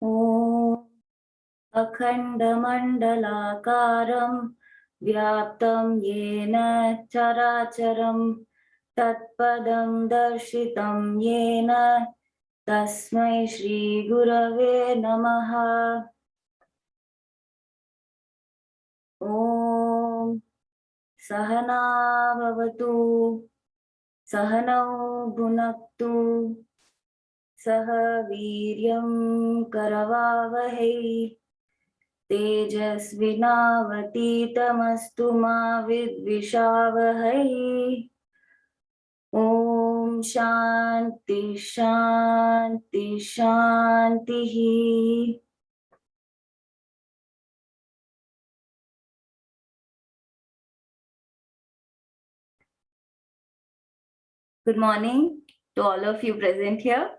Om Akhandamandalakaram Vyaptam Yena Characharam Tatpadam Darshitam Yena Tasmai Shri Gurave Namaha. Om Sahana Bhavatu Sahanau Bhunaktu Saha Viryam Karavavahai Tejasvinavaditamastu ma vidvishavahai. Om Shanti Shanti Shanti. Good morning to all of you present here.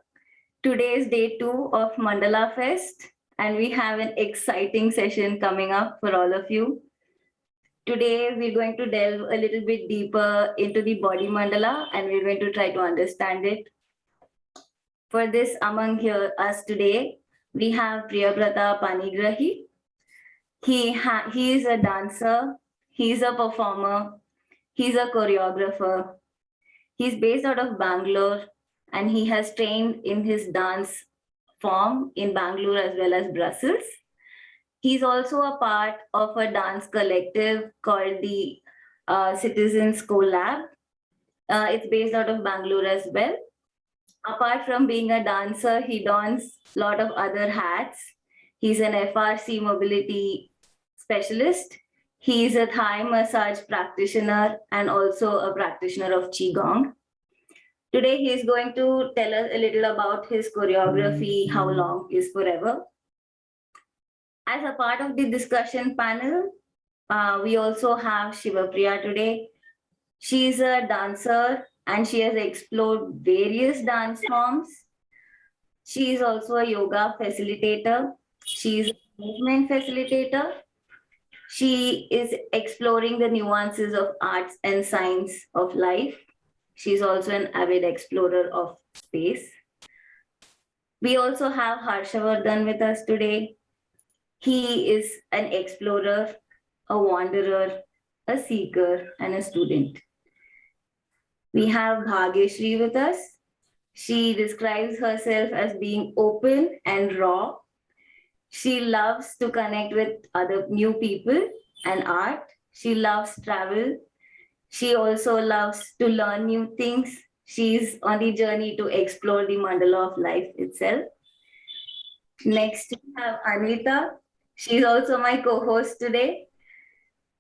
Today is day 2 of Mandala Fest, and we have an exciting session coming up for all of you. Today, we're going to delve a little bit deeper into the body mandala, and we're going to try to understand it. For this, among us today, we have Priyabrata Panigrahi. He is a dancer, he's a performer, he's a choreographer. He's based out of Bangalore, and he has trained in his dance form in Bangalore as well as Brussels. He's also a part of a dance collective called the Citizens Collab. It's based out of Bangalore as well. Apart from being a dancer, he dons a lot of other hats. He's an FRC mobility specialist. He's a Thai massage practitioner and also a practitioner of Qigong. Today, he is going to tell us a little about his choreography, How Long is Forever. As a part of the discussion panel, we also have Sivapriya today. She's a dancer and she has explored various dance forms. She is also a yoga facilitator. She's a movement facilitator. She is exploring the nuances of arts and science of life. She's also an avid explorer of space. We also have Harshvardhan with us today. He is an explorer, a wanderer, a seeker, and a student. We have Bhagyashree with us. She describes herself as being open and raw. She loves to connect with other new people and art. She loves travel. She also loves to learn new things. She's on the journey to explore the mandala of life itself. Next, we have Anvita. She's also my co-host today.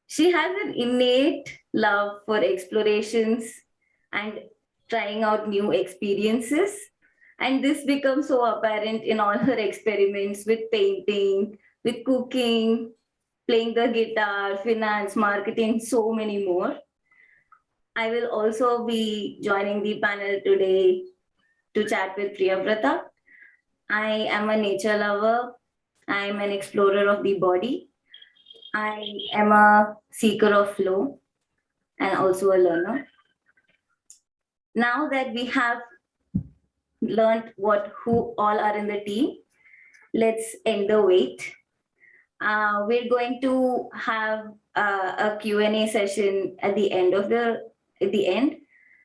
She has an innate love for explorations and trying out new experiences. And this becomes so apparent in all her experiments with painting, with cooking, playing the guitar, finance, marketing, so many more. I will also be joining the panel today to chat with Priyabrata. I am a nature lover. I am an explorer of the body. I am a seeker of flow and also a learner. Now that we have learned who all are in the team, let's end the wait. We're going to have a Q&A session at the end,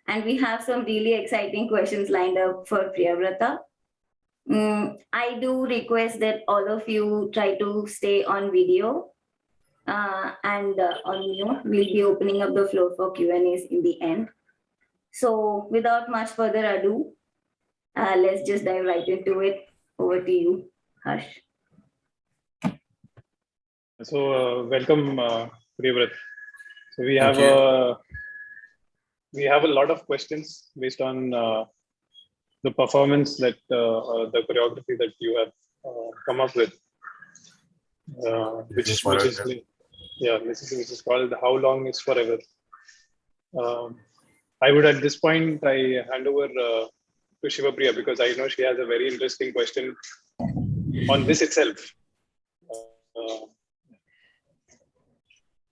and we have some really exciting questions lined up for Priyabrata. I do request that all of you try to stay on video and on mute. We'll be opening up the floor for Q&As in the end. So without much further ado, let's just dive right into it. Over to you, Harsh. So welcome, Priyabrata. So we have a lot of questions based on the performance that the choreography that you have come up with, which is called "How Long Is Forever." I would at this point I hand over to Sivapriya because I know she has a very interesting question on this itself.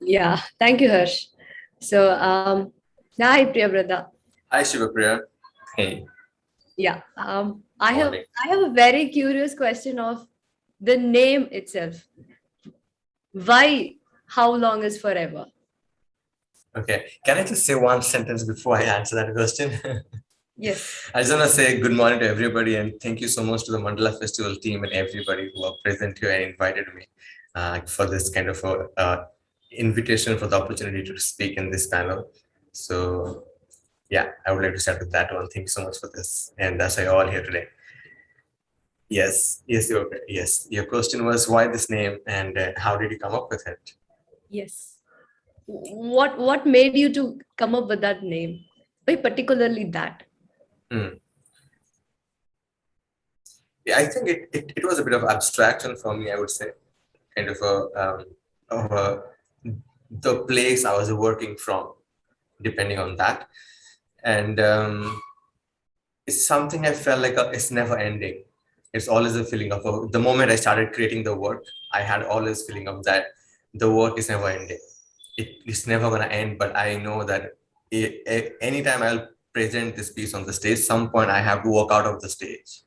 Yeah, thank you, Harsh. So, hi, Priyabrata. Hi, Sivapriya. Hey. Yeah. I have a very curious question of the name itself. Why? How long is forever? Okay, can I just say one sentence before I answer that question? Yes. I just want to say good morning to everybody and thank you so much to the Mandala Festival team and everybody who are present here and invited me for this kind of invitation, for the opportunity to speak in this panel. So yeah, I would like to start with that one. Thank you so much for this, and that's why you're all here today. Yes, your question was why this name and how did you come up with it? Yes. What made you to come up with that name? Why particularly that? Yeah, I think it was a bit of abstraction for me, I would say, kind of a the place I was working from, depending on that. And it's something I felt like it's never ending. It's always a feeling of the moment I started creating the work, I had always feeling of that the work is never ending. It's never going to end, but I know that anytime I'll present this piece on the stage, some point I have to walk out of the stage.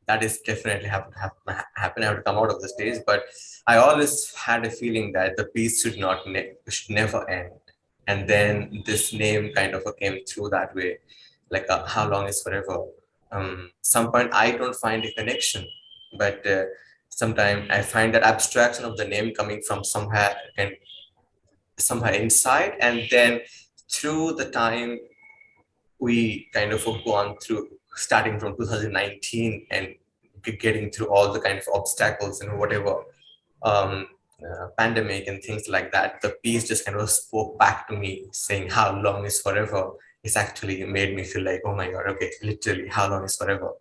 That is definitely happen. I have to come out of the stage, but I always had a feeling that the piece should never end. And then this name kind of came through that way, like how long is forever. Some point I don't find a connection, but sometimes I find that abstraction of the name coming from somewhere inside, and then through the time we kind of gone through, starting from 2019 and getting through all the kind of obstacles and whatever pandemic and things like that, the piece just kind of spoke back to me saying how long is forever. It's actually made me feel like, oh my God, okay, literally how long is forever.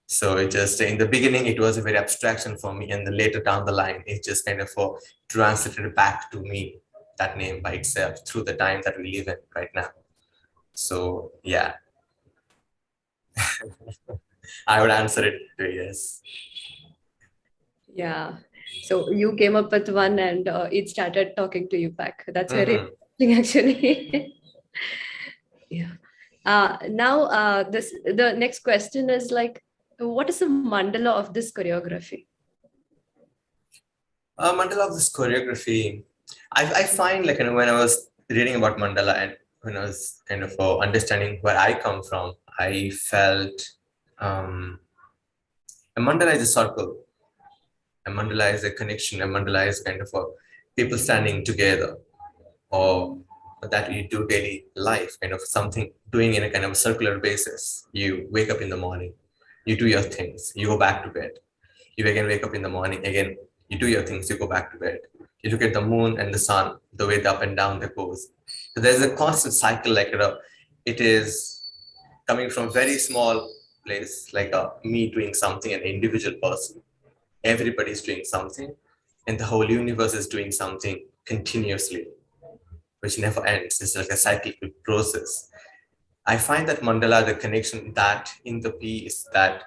So it just, in the beginning, it was a very abstraction for me. And then later down the line, it just kind of translated back to me, that name by itself, through the time that we live in right now. So yeah, I would answer it yes. Yeah. So you came up with one and it started talking to you back. That's very interesting, actually. Yeah. Now, the next question is like, what is the mandala of this choreography? Mandala of this choreography, I find like, when I was reading about mandala and when I was kind of understanding where I come from, I felt a mandala is a circle. A mandala is a connection. A mandala is kind of people standing together, or that you do daily life, kind of something doing in a kind of a circular basis. You wake up in the morning, you do your things, you go back to bed. You again wake up in the morning, again, you do your things, you go back to bed. You look at the moon and the sun, the way the up and down that goes. So there's a constant cycle, like it is coming from very small place, like me doing something, an individual person. Everybody's doing something, and the whole universe is doing something continuously, which never ends. It's like a cyclical process. I find that mandala, the connection that in the piece, that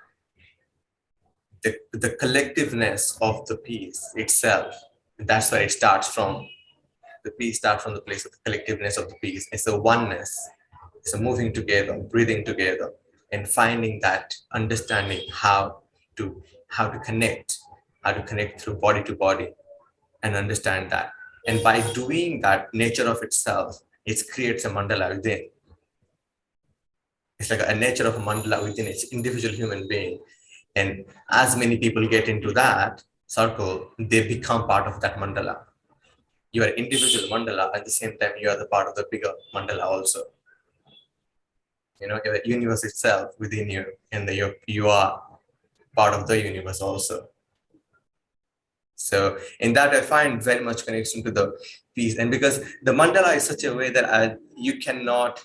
the collectiveness of the piece itself, that's where it starts from. The piece starts from the place of the collectiveness of the piece. It's a oneness. It's a moving together, breathing together, and finding that understanding to how to connect through body to body, and understand that. And by doing that, nature of itself, it creates a mandala within. It's like a nature of a mandala within each individual human being. And as many people get into that circle, they become part of that mandala. You are individual mandala, at the same time, you are the part of the bigger mandala also. The universe itself within you, and you are part of the universe also. So in that, I find very much connection to the piece. And because the mandala is such a way that you cannot,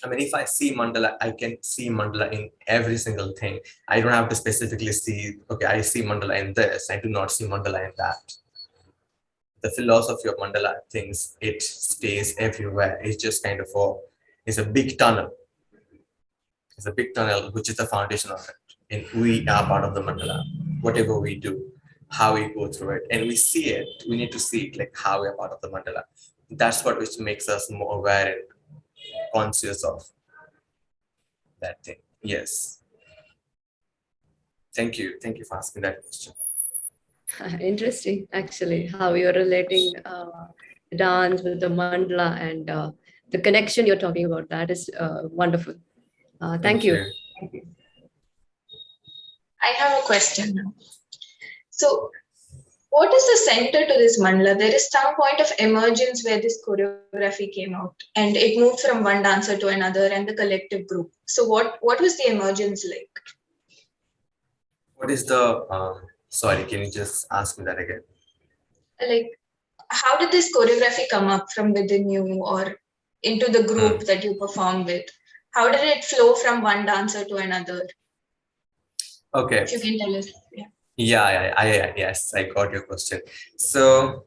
if I see mandala, I can see mandala in every single thing. I don't have to specifically see, okay, I see mandala in this. I do not see mandala in that. The philosophy of mandala things, it stays everywhere. It's just kind of it's a big tunnel. It's a big tunnel, which is the foundation of it. And we are part of the mandala. Whatever we do, how we go through it, and we see it. We need to see it like how we are part of the mandala. That's what which makes us more aware and conscious of that thing. Yes. Thank you for asking that question. Interesting, actually, how you're relating dance with the mandala and the connection you're talking about. That is wonderful. Thank you. I have a question now. So, what is the center to this mandala? There is some point of emergence where this choreography came out, and it moved from one dancer to another and the collective group. So, what was the emergence like? What is the sorry, can you just ask me that again? Like, how did this choreography come up from within you or into the group that you perform with? How did it flow from one dancer to another? Okay. If you can tell us. Yes, I got your question. So,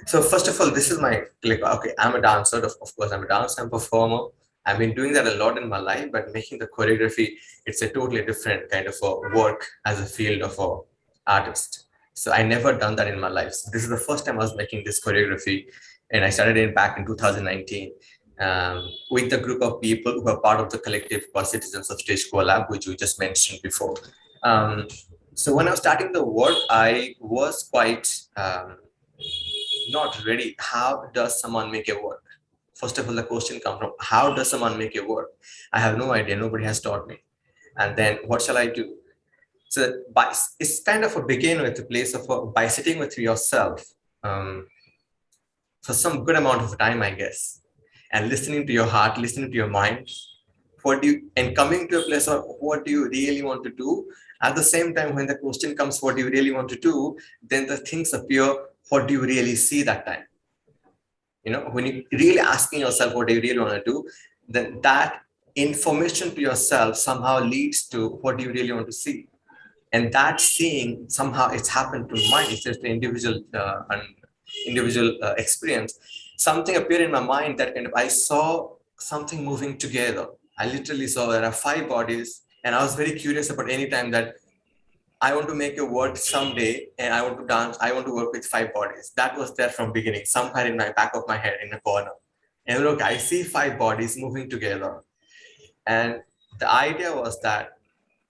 first of all, this is my, okay, I'm a dancer. Of course, I'm a dancer, I'm a performer. I've been doing that a lot in my life, but making the choreography, it's a totally different kind of a work as a field of an artist. So I never done that in my life. So this is the first time I was making this choreography, and I started it back in 2019 with the group of people who are part of the collective Citizens of Stage Collab, which we just mentioned before. So when I was starting the work, I was quite not ready. How does someone make a work? First of all, the question comes from, how does someone make a work? I have no idea. Nobody has taught me. And then what shall I do? So it's kind of a begin with a place of by sitting with yourself for some good amount of time, I guess, and listening to your heart, listening to your mind. And coming to a place of what do you really want to do? At the same time, when the question comes, what do you really want to do? Then the things appear, what do you really see that time? When you're really asking yourself, what do you really want to do? Then that information to yourself somehow leads to what do you really want to see? And that seeing, somehow it's happened to mine. It's just an individual experience. Something appeared in my mind that kind of, I saw something moving together. I literally saw there are 5 bodies, and I was very curious about any time that I want to make a work someday, and I want to dance. I want to work with 5 bodies. That was there from beginning, somewhere in my back of my head, in a corner. And look, I see 5 bodies moving together, and the idea was that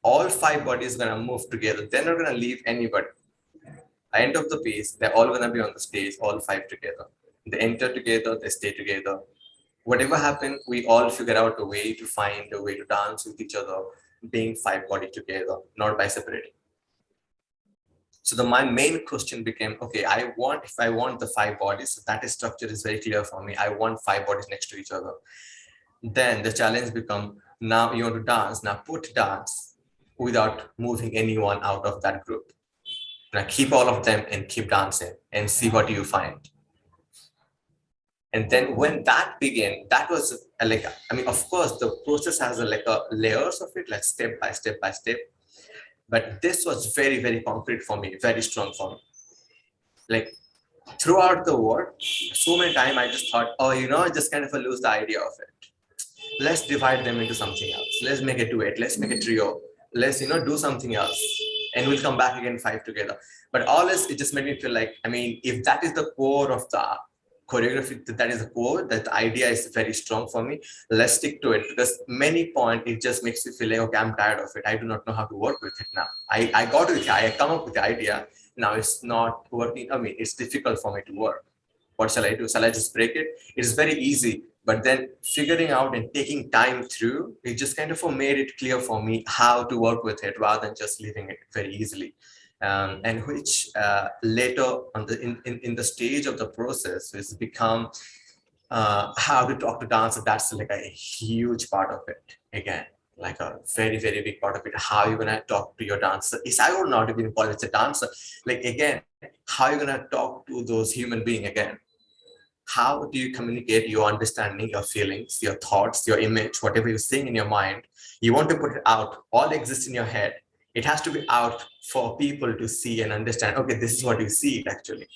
all 5 bodies are gonna move together. They're not gonna leave anybody. At the end of the piece, they're all gonna be on the stage, all 5 together. They enter together, they stay together. Whatever happened, we all figure out a way to find a way to dance with each other, being 5 bodies together, not by separating. So my main question became, okay, if I want the 5 bodies, that structure is very clear for me. I want 5 bodies next to each other. Then the challenge become, now you want to dance, now put dance without moving anyone out of that group. Now keep all of them and keep dancing and see what you find. And then when that began, that was of course, the process has layers of it, like step by step by step. But this was very, very concrete for me, very strong for me. Like throughout the work, so many times I just thought, I just kind of lose the idea of it. Let's divide them into something else. Let's make a duet. Let's make a trio. Let's, do something else. And we'll come back again 5 together. But always, it just made me feel like, if that is the core of the choreography, that is the core, that the idea is very strong for me, let's stick to it. Because many points, it just makes you feel like, okay, I'm tired of it. I do not know how to work with it now. I got it. I come up with the idea. Now it's not working. It's difficult for me to work. What shall I do? Shall I just break it? It's very easy. But then figuring out and taking time through, it just kind of made it clear for me how to work with it rather than just leaving it very easily. And which later on in the stage of the process has become how to talk to dancer. That's like a huge part of it again, like a very, very big part of it. How you're gonna talk to your dancer. I would not even call it a dancer. Like again, how you're gonna talk to those human beings again. How do you communicate your understanding, your feelings, your thoughts, your image, whatever you're seeing in your mind? You want to put it out. All exists in your head. It has to be out for people to see and understand, okay, this is what you see actually.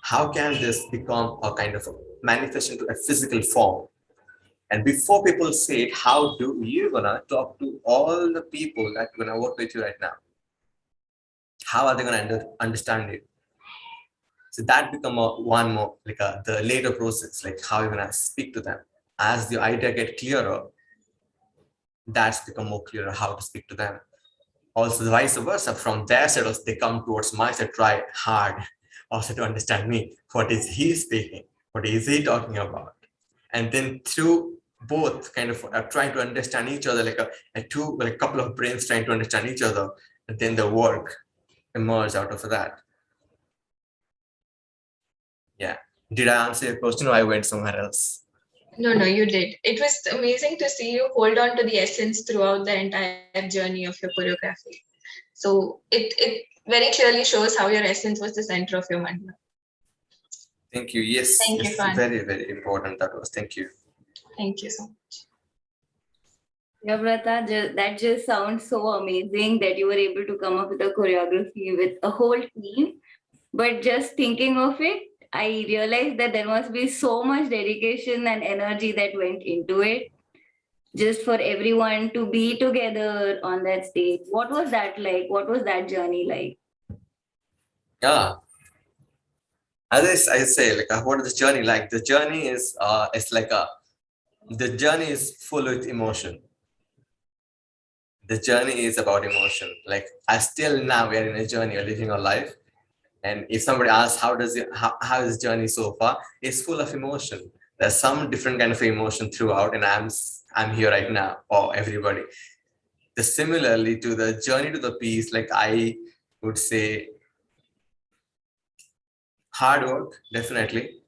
How can this become a kind of a manifestation to a physical form? And before people say it, how do you gonna talk to all the people that are gonna work with you right now? How are they gonna understand it? So that become one more, the later process, like how you're gonna speak to them. As the idea get clearer, that's become more clearer how to speak to them. Also the vice versa, from their side also they come towards my side, try hard also to understand me. What is he speaking? What is he talking about? And then through both kind of trying to understand each other, like a couple of brains trying to understand each other, and then the work emerge out of that. Yeah. Did I answer your question, or I went somewhere else? No, you did. It was amazing to see you hold on to the essence throughout the entire journey of your choreography. So it very clearly shows how your essence was the center of your mandala. Thank you. Yes, Thank you, it's Fan. very, very important. That was. Thank you. Thank you so much. Priyabrata, that just sounds so amazing that you were able to come up with a choreography with a whole team. But just thinking of it, I realized that there must be so much dedication and energy that went into it, just for everyone to be together on that stage. What was that like? What was that journey like? Yeah. As I say, like what is the journey like? The journey is the journey is full with emotion. The journey is about emotion. Like I still now we are in a journey of living our life. And if somebody asks how is the journey so far, it's full of emotion. There's some different kind of emotion throughout, and I'm here right now, or everybody. Similarly to the journey to the peace, like I would say hard work, definitely,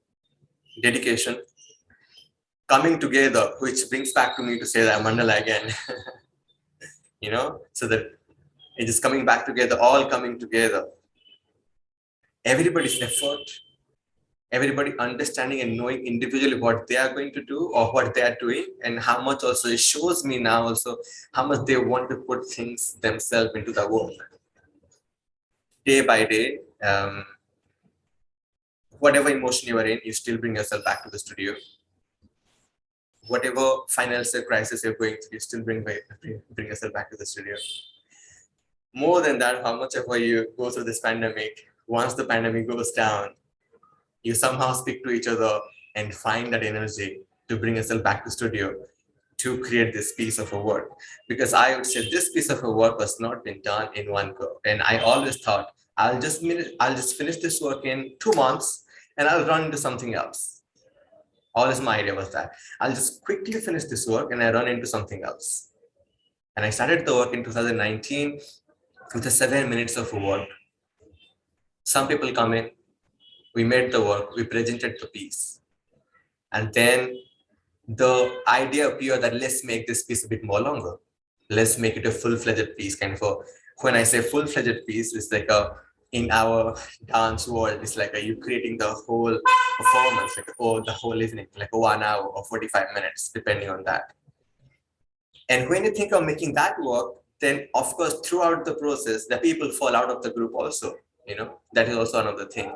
dedication, coming together, which brings back to me to say that mandala again. So that it is coming back together, all coming together. Everybody's effort, everybody understanding and knowing individually what they are going to do or what they are doing, and how much also it shows me now also how much they want to put things themselves into the work. Day by day, whatever emotion you are in, you still bring yourself back to the studio. Whatever financial crisis you're going through, you still bring yourself back to the studio. More than that, how much ever you go through this pandemic, once the pandemic goes down, you somehow speak to each other and find that energy to bring yourself back to studio to create this piece of a work. Because I would say this piece of a work was not been done in one go. And I always thought, I'll just finish this work in 2 months and I'll run into something else. Always my idea was that I'll just quickly finish this work and I run into something else. And I started the work in 2019 with the 7 minutes of work. Some people come in, we made the work, we presented the piece. And then the idea appeared that let's make this piece a bit more longer. Let's make it a full-fledged piece, kind of when I say full-fledged piece, it's like in our dance world, it's like you creating the whole performance, like the whole evening, like 1 hour or 45 minutes, depending on that. And when you think of making that work, then of course, throughout the process, the people fall out of the group also, that is also another thing.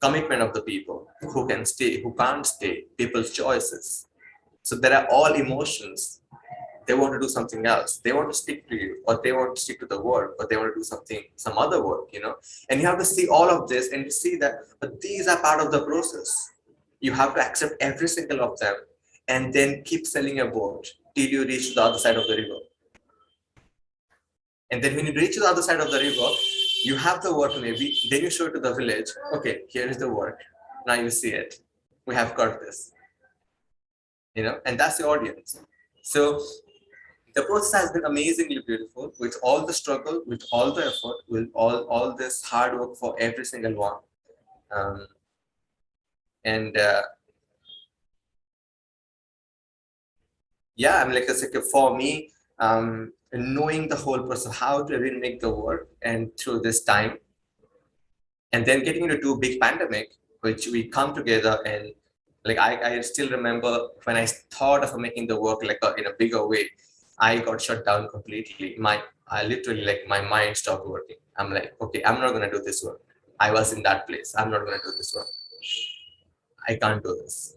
Commitment of the people, who can stay, who can't stay, people's choices. So there are all emotions. They want to do something else. They want to stick to you, or they want to stick to the work, or they want to do some other work, And you have to see all of this and see that, but these are part of the process. You have to accept every single of them and then keep selling your boat till you reach the other side of the river. And then when you reach the other side of the river, you have the work maybe, then you show it to the village. Okay, here is the work. Now you see it. We have got this. And that's the audience. So the process has been amazingly beautiful, with all the struggle, with all the effort, with all this hard work for every single one. Yeah, I'm like for me, knowing the whole process, how to really make the work, and through this time, and then getting into a big pandemic, which we come together, and like I still remember when I thought of making the work like in a bigger way, I got shut down completely. I literally, like, my mind stopped working. I'm like, okay, I'm not gonna do this work. I was in that place. I'm not gonna do this work. I can't do this.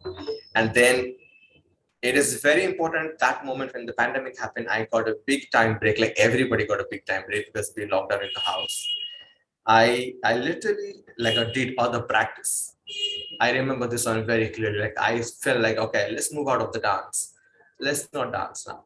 And then it is very important that moment when the pandemic happened, I got a big time break. Like everybody got a big time break because we locked down in the house. I literally did other practice. I remember this one very clearly. Like I felt like, okay, let's move out of the dance. Let's not dance now.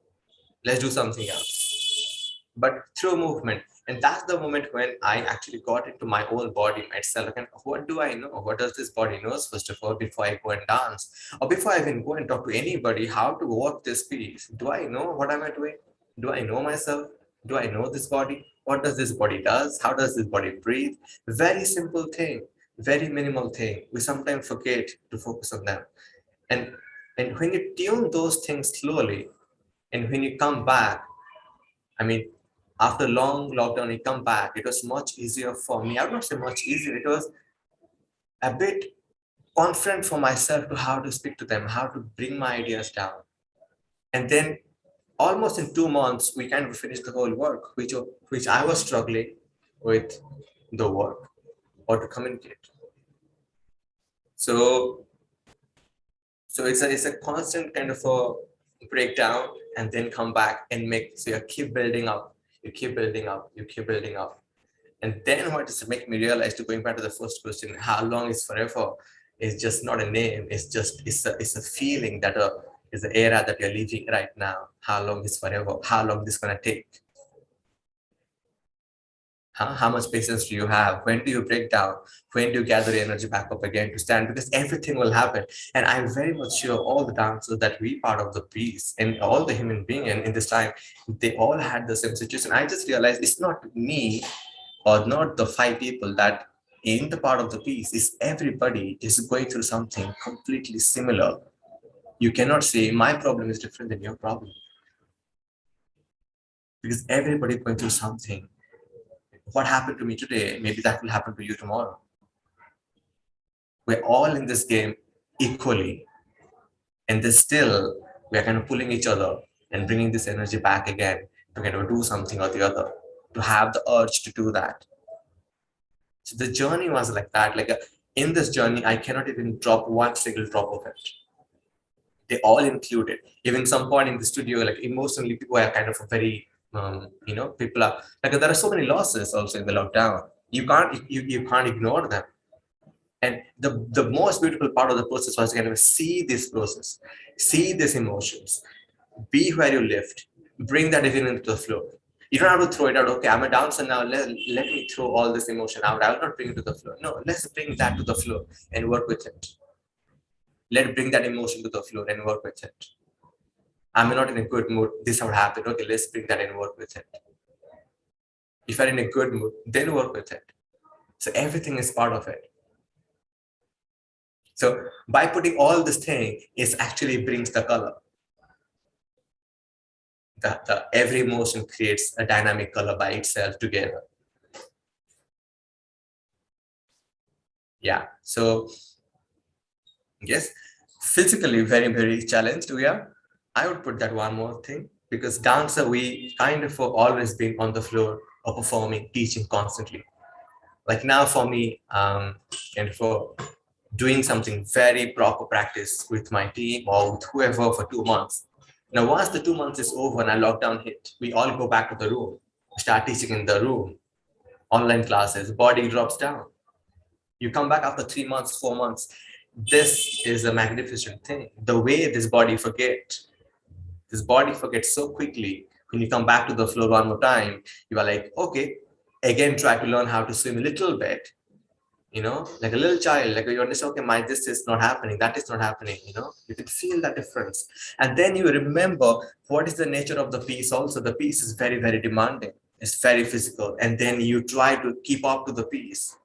Let's do something else. But through movement, And that's the moment when I actually got into my own body myself. And what do I know? What does this body know, first of all, before I go and dance? Or before I even go and talk to anybody, how to walk this piece? Do I know what am I doing? Do I know myself? Do I know this body? What does this body does? How does this body breathe? Very simple thing, very minimal thing. We sometimes forget to focus on them. And when you tune those things slowly, and when you come back, I mean, after long lockdown, you come back, it was much easier for me. I would not say much easier, it was a bit confident for myself to how to speak to them, how to bring my ideas down. And then almost in 2 months, we kind of finished the whole work, which I was struggling with the work or to communicate. So it's a constant kind of a breakdown and then come back and so you keep building up, you keep building up, you keep building up. And then what is to make me realize, to going back to the first question, how long is forever? Is just not a name. It's a feeling that is the era that you're living right now. How long is forever? How long this gonna take? How much patience do you have? When do you break down? When do you gather your energy back up again to stand? Because everything will happen. And I'm very much sure all the dancers that we part of the piece and all the human being in this time, they all had the same situation. I just realized it's not me or not the 5 people that in the part of the piece, is everybody is going through something completely similar. You cannot say my problem is different than your problem, because everybody going through something. What happened to me today, maybe that will happen to you tomorrow. We're all in this game equally, and then still we're kind of pulling each other and bringing this energy back again to kind of do something or the other, to have the urge to do that. So the journey was like that. In this journey, I cannot even drop one single drop of it. They all included. Even some point in the studio, like emotionally, people are kind of very, people are like, there are so many losses also in the lockdown. You can't ignore them. And the most beautiful part of the process was kind of see this process, see these emotions, be where you lift, bring that even into the flow. You don't have to throw it out. Okay, I'm a dancer now. Let me throw all this emotion out. I will not bring it to the floor. No, let's bring that to the floor and work with it. Let's bring that emotion to the floor and work with it. I'm not in a good mood. This would happen. Okay, let's bring that and work with it. If you're in a good mood, then work with it. So everything is part of it. So by putting all this thing, it actually brings the color. Every emotion creates a dynamic color by itself together. Yeah. So yes, physically very, very challenged we are. I would put that one more thing, because dancer, we kind of always been on the floor or performing, teaching constantly. Like now for me, and for doing something very proper practice with my team or with whoever for 2 months. Now, once the 2 months is over and lockdown hit, we all go back to the room, start teaching in the room, online classes, body drops down. You come back after 3 months, 4 months. This is a magnificent thing. The way this body forgets so quickly. When you come back to the floor one more time, you are like, okay, again, try to learn how to swim a little bit. Like a little child, like you understand, okay, this is not happening, that is not happening, you can feel that difference. And then you remember what is the nature of the piece also. The piece is very, very demanding. It's very physical. And then you try to keep up to the piece.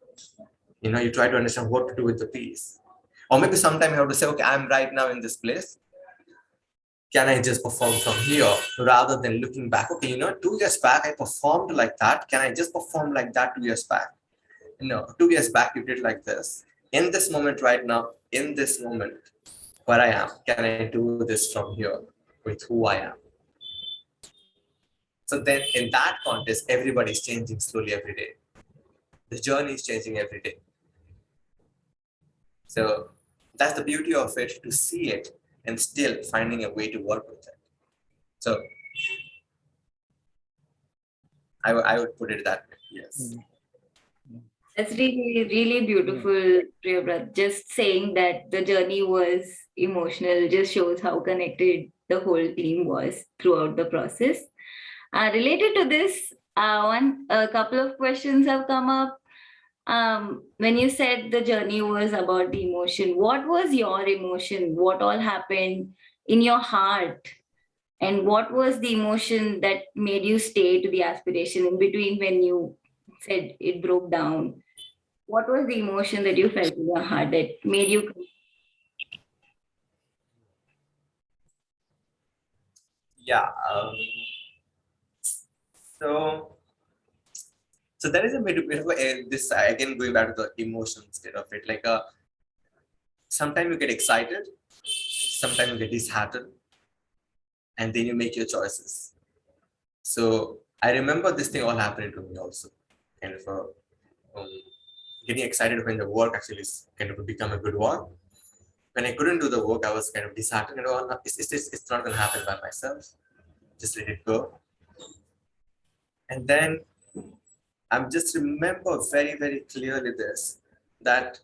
You try to understand what to do with the piece. Or maybe sometime you have to say, okay, I'm right now in this place. Can I just perform from here rather than looking back? Okay, 2 years back, I performed like that. Can I just perform like that 2 years back? No, 2 years back, you did like this. In this moment right now, in this moment where I am, can I do this from here with who I am? So then in that context, everybody's changing slowly every day. The journey is changing every day. So that's the beauty of it, to see it and still finding a way to work with it. So I would put it that way, yes. That's really, really beautiful, Priyabrata. Just saying that the journey was emotional just shows how connected the whole team was throughout the process. Related to this, A couple of questions have come up. When you said the journey was about the emotion, what was your emotion? What all happened in your heart? And what was the emotion that made you stay to the aspiration in between when you said it broke down? What was the emotion that you felt in your heart that made you? Yeah. So, so there is a bit of this again going back to the emotions bit of it. Like sometimes you get excited, sometimes you get disheartened, and then you make your choices. So I remember this thing all happening to me also, kind of getting excited when the work actually is kind of become a good one. When I couldn't do the work, I was kind of disheartened. And all, it's not going to happen by myself. Just let it go. And then I just remember very, very clearly this, that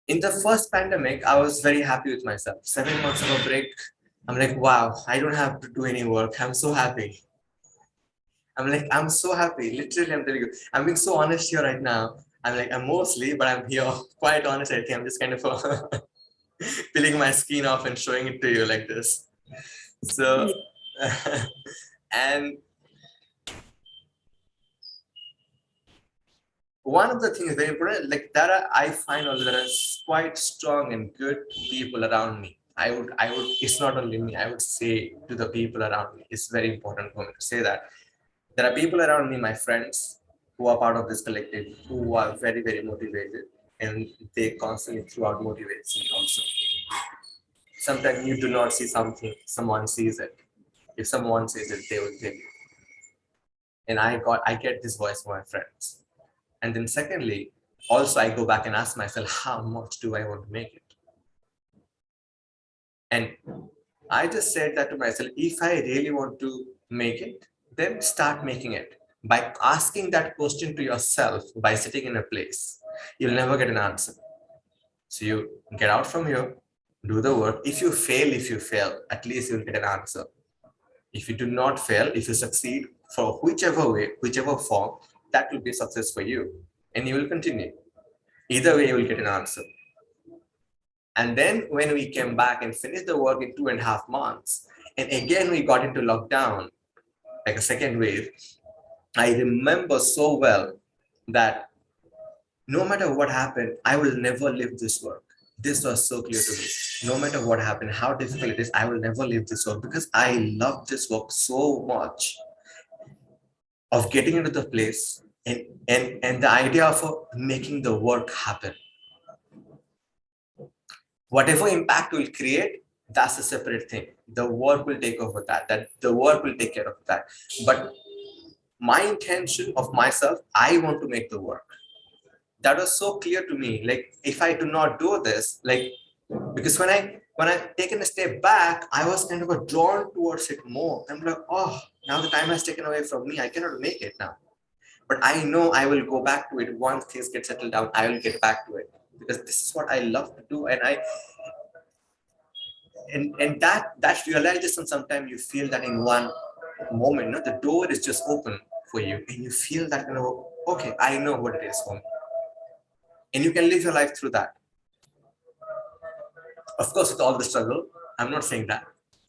in the first pandemic, I was very happy with myself. 7 months of a break, I'm like, wow, I don't have to do any work. I'm so happy. I'm like, I'm so happy. Literally, I'm telling you, I'm being so honest here right now. I'm like, I'm mostly, but I'm here quite honest. I think I'm just kind of peeling my skin off and showing it to you like this. So, and one of the things very important, like that I find also there are quite strong and good people around me. I would, it's not only me, I would say to the people around me, it's very important for me to say that. There are people around me, my friends, who are part of this collective, who are very, very motivated, and they constantly throughout motivate me also. Sometimes you do not see something, someone sees it. If someone sees it, they will tell you. And I get this voice from my friends. And then secondly, also I go back and ask myself, how much do I want to make it? And I just said that to myself, if I really want to make it, then start making it. By asking that question to yourself, by sitting in a place, you'll never get an answer. So you get out from here, do the work. If you fail, at least you'll get an answer. If you do not fail, if you succeed for whichever way, whichever form, that will be success for you. And you will continue. Either way, you will get an answer. And then when we came back and finished the work in 2.5 months, and again we got into lockdown, like a second wave, I remember so well that no matter what happened, I will never leave this work. This was so clear to me. No matter what happened, how difficult it is, I will never leave this work because I love this work so much, of getting into the place and the idea of making the work happen. Whatever impact will create, that's a separate thing. The work will take over that the work will take care of that. But my intention of myself, I want to make the work. That was so clear to me. Like if I do not do this, like, because when I taken a step back, I was kind of drawn towards it more. I'm like, oh, now the time has taken away from me. I cannot make it now. But I know I will go back to it once things get settled down. I will get back to it because this is what I love to do. And that realization, sometimes you feel that in one moment, no, the door is just open for you, and you feel that, you know, okay, I know what it is for me, and you can live your life through that. Of course, with all the struggle, I'm not saying that.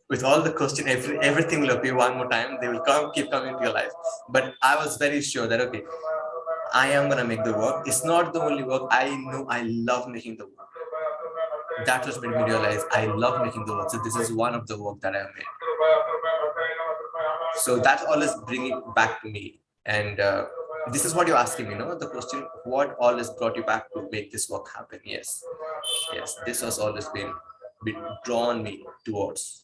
With all the question, everything will appear one more time. They will keep coming to your life. But I was very sure that, okay, I am going to make the work. It's not the only work. I know I love making the work. That was made me realize I love making the work. So this is one of the work that I have made. So that always bring it back to me. And this is what you're asking me, no? The question, what always brought you back to make this work happen? Yes. Yes, this has always been drawn me towards.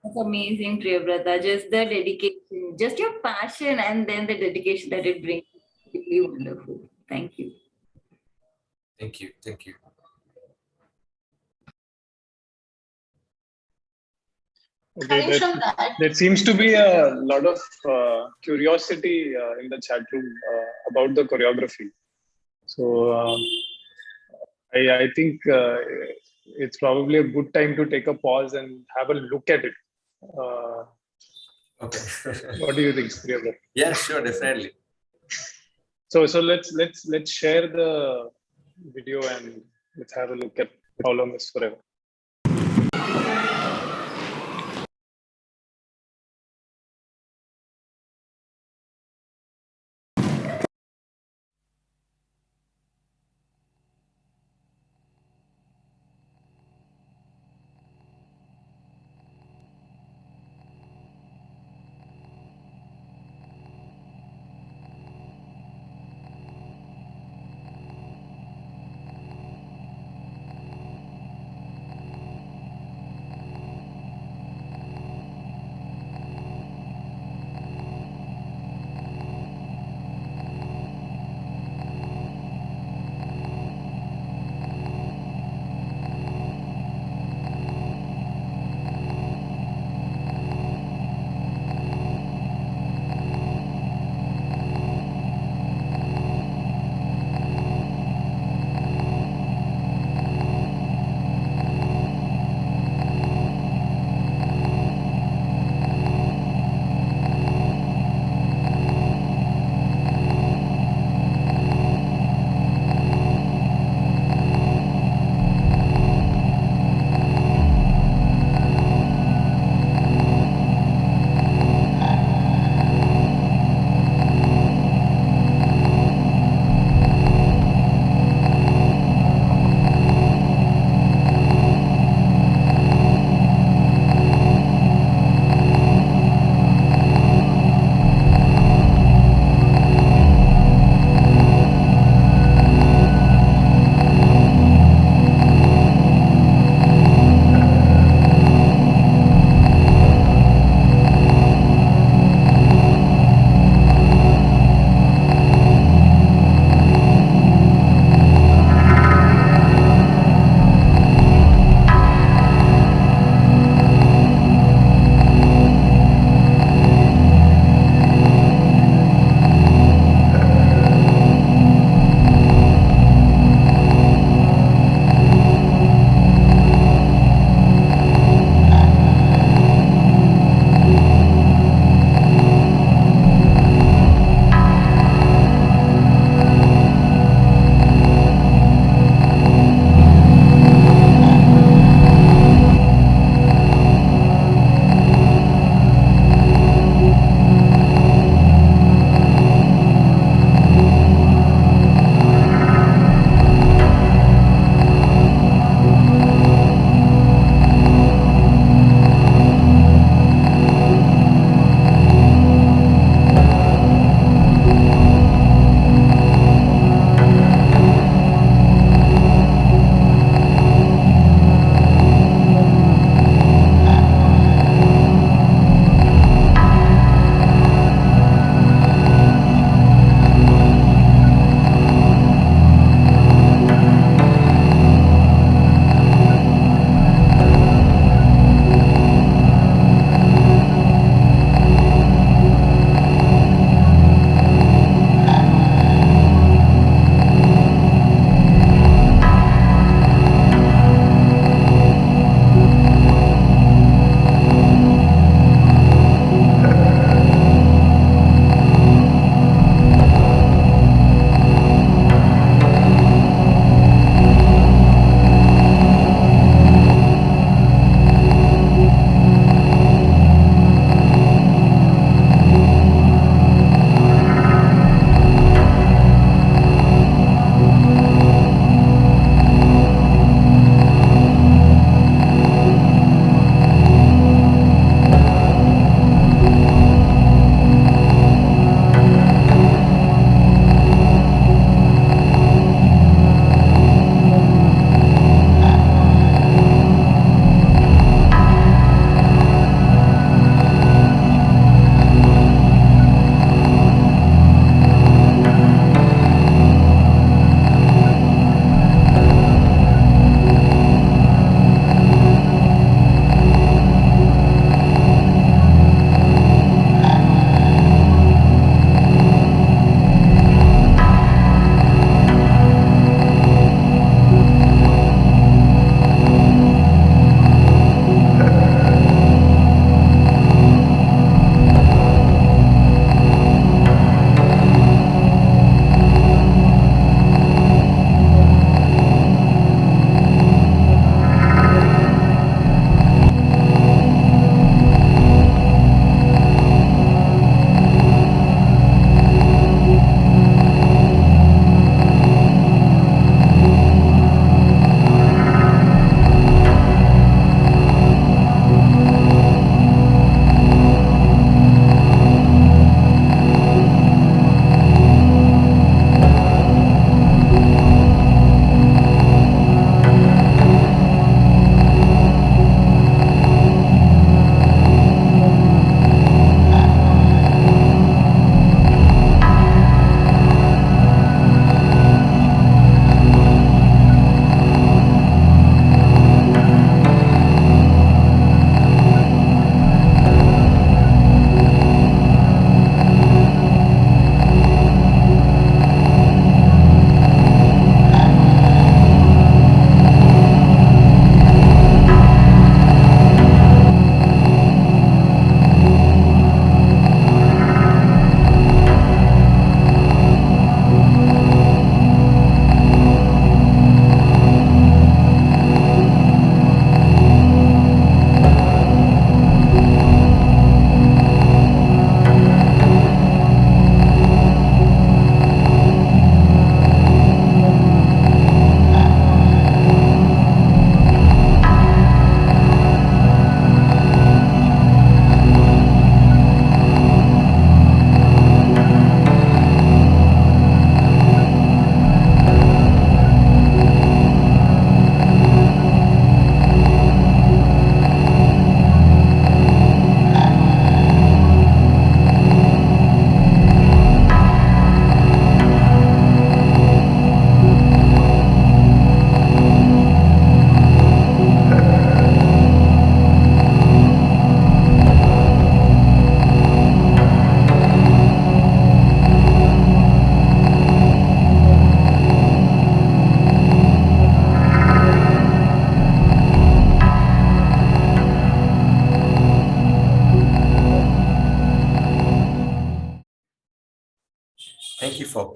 That's amazing, Priyabrata. Just the dedication, just your passion, and then the dedication that it brings. Really wonderful. Thank you. Thank you. Thank you. Okay, there seems to be a lot of curiosity in the chat room about the choreography. So I think it's probably a good time to take a pause and have a look at it. Okay. What do you think, Priyabrata? Yeah, sure, definitely. So let's share the video and let's have a look at How Long Is Forever.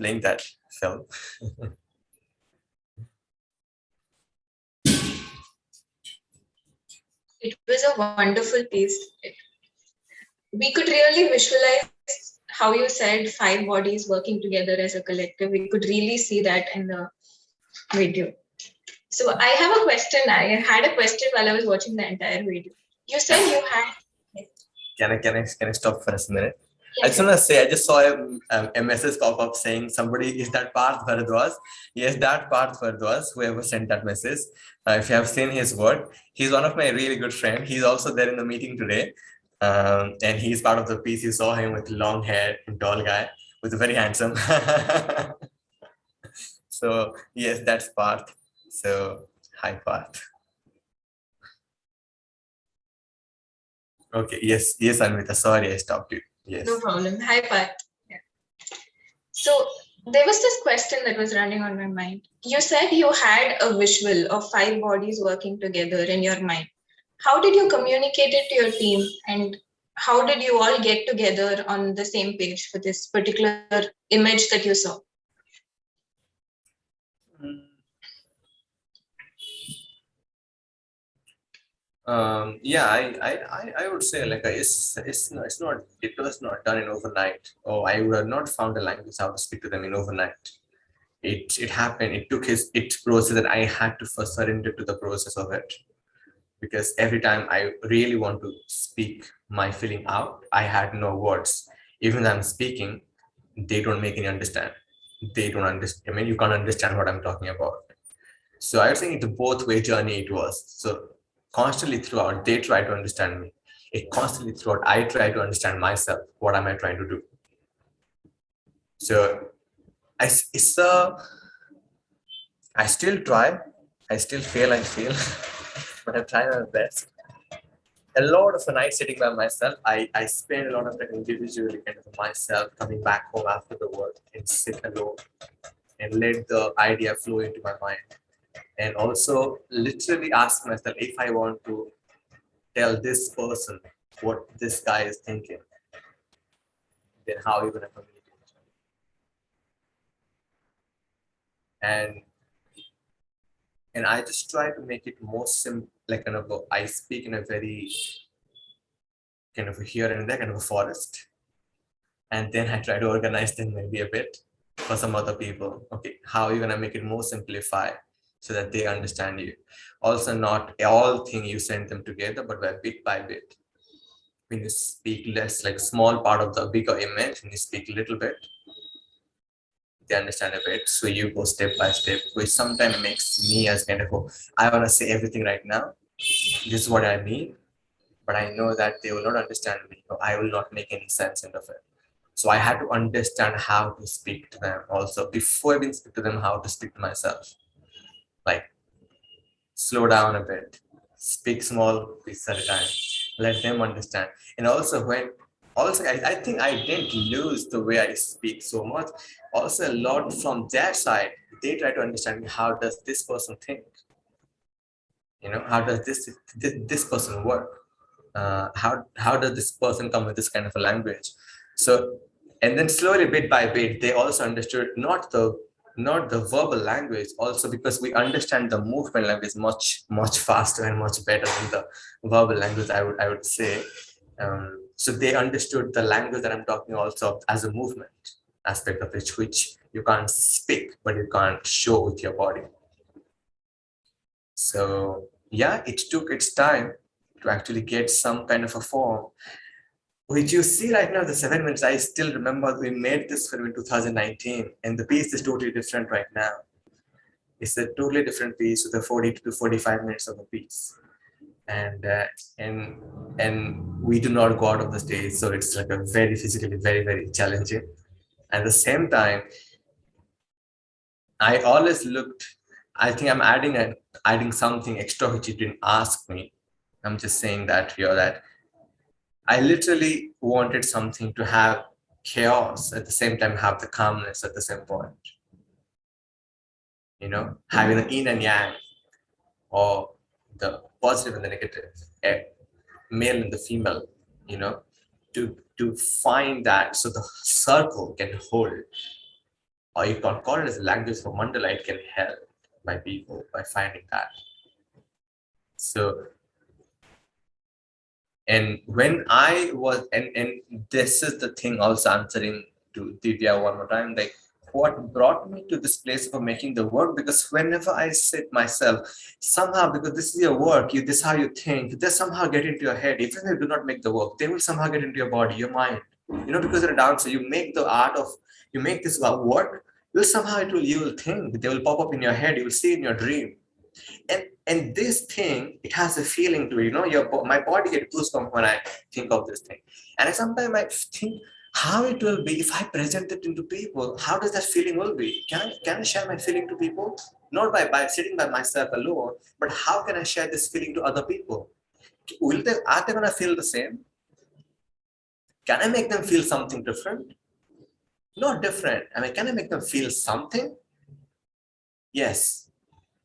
playing that film. It was a wonderful piece. We could really visualize how you said 5 bodies working together as a collective. We could really see that in the video. So I have a question. I had a question while I was watching the entire video. You said you had. Can I stop for a minute? Yes, I just want to say, I just saw a message pop up saying somebody, is that Parth Bharadwaj? Yes, that Parth Bharadwaj, whoever sent that message. If you have seen his work, he's one of my really good friends. He's also there in the meeting today. And he's part of the piece. You saw him with long hair and tall guy, with very handsome. So yes, that's Parth. So hi, Parth. Okay, yes, Anvita, sorry, I stopped you. Yes. No problem. Hi, Parth. Yeah. So there was this question that was running on my mind. You said you had a visual of 5 bodies working together in your mind. How did you communicate it to your team, and how did you all get together on the same page for this particular image that you saw? Yeah, I would say like it was not done in overnight. Oh, I would have not found a language how to speak to them in overnight. It happened. It took its process that I had to first surrender to the process of it, because every time I really want to speak my feeling out, I had no words. Even though I'm speaking, they don't make any understand. They don't understand. I mean, you can't understand what I'm talking about. So I was saying it's a both way journey it was. So constantly throughout, they try to understand me. It constantly throughout, I try to understand myself. What am I trying to do? So I still try. I still fail and fail, but I'm trying my best. A lot of a night sitting by myself. I spend a lot of time individually kind of myself, coming back home after the work and sit alone and let the idea flow into my mind. And also literally ask myself, if I want to tell this person what this guy is thinking, then how are you going to communicate? And I just try to make it more simple, like kind of I speak in a very kind of a here and there kind of a forest. And then I try to organize them maybe a bit for some other people. Okay, how are you going to make it more simplified so that they understand you? Also, not all thing you send them together, but bit by bit. When you speak less, like small part of the bigger image, and you speak a little bit, they understand a bit. So you go step by step, which sometimes makes me as kind of go, I want to say everything right now. This is what I mean, but I know that they will not understand me, or I will not make any sense out of it. So I had to understand how to speak to them also before I even speak to them, how to speak to myself. Like slow down a bit, speak small pieces at a time, let them understand. And also I think I didn't lose the way I speak so much. Also a lot from their side, they try to understand how does this person think? How does this person work? How does this person come with this kind of a language? So, and then slowly bit by bit, they also understood not the verbal language, also because we understand the movement language much faster and much better than the verbal language, I would say. So they understood the language that I'm talking also as a movement aspect of it, which you can't speak, but you can't show with your body. So yeah, it took its time to actually get some kind of a form, which you see right now, the 7 minutes. I still remember we made this film in 2019, and the piece is totally different right now. It's a totally different piece with the 40 to 45 minutes of the piece. And we do not go out of the stage, so it's like a very physically very, very challenging. At the same time, I always looked, I think I'm adding something extra which you didn't ask me. I'm just saying that here, that I literally wanted something to have chaos at the same time, have the calmness at the same point. Having the yin and yang, or the positive and the negative, male and the female, to find that so the circle can hold or you can call it as a language for mandala, it can help by people by finding that. So, and when I was, and this is the thing also answering to Divya one more time, like what brought me to this place of making the work, because whenever I sit myself, somehow, because this is your work, this is how you think, they somehow get into your head. Even if you do not make the work, they will somehow get into your body, your mind. You know, because you're a dancer, you make the art of, you make this work, somehow you will think, they will pop up in your head, you will see in your dream. And this thing, it has a feeling to it, you know, my body gets goosebumps when I think of this thing. And sometimes I think how it will be if I present it into people. How does that feeling will be? Can I share my feeling to people? Not by sitting by myself alone, but how can I share this feeling to other people? Are they gonna feel the same? Can I make them feel something different? Not different. I mean, can I make them feel something? Yes.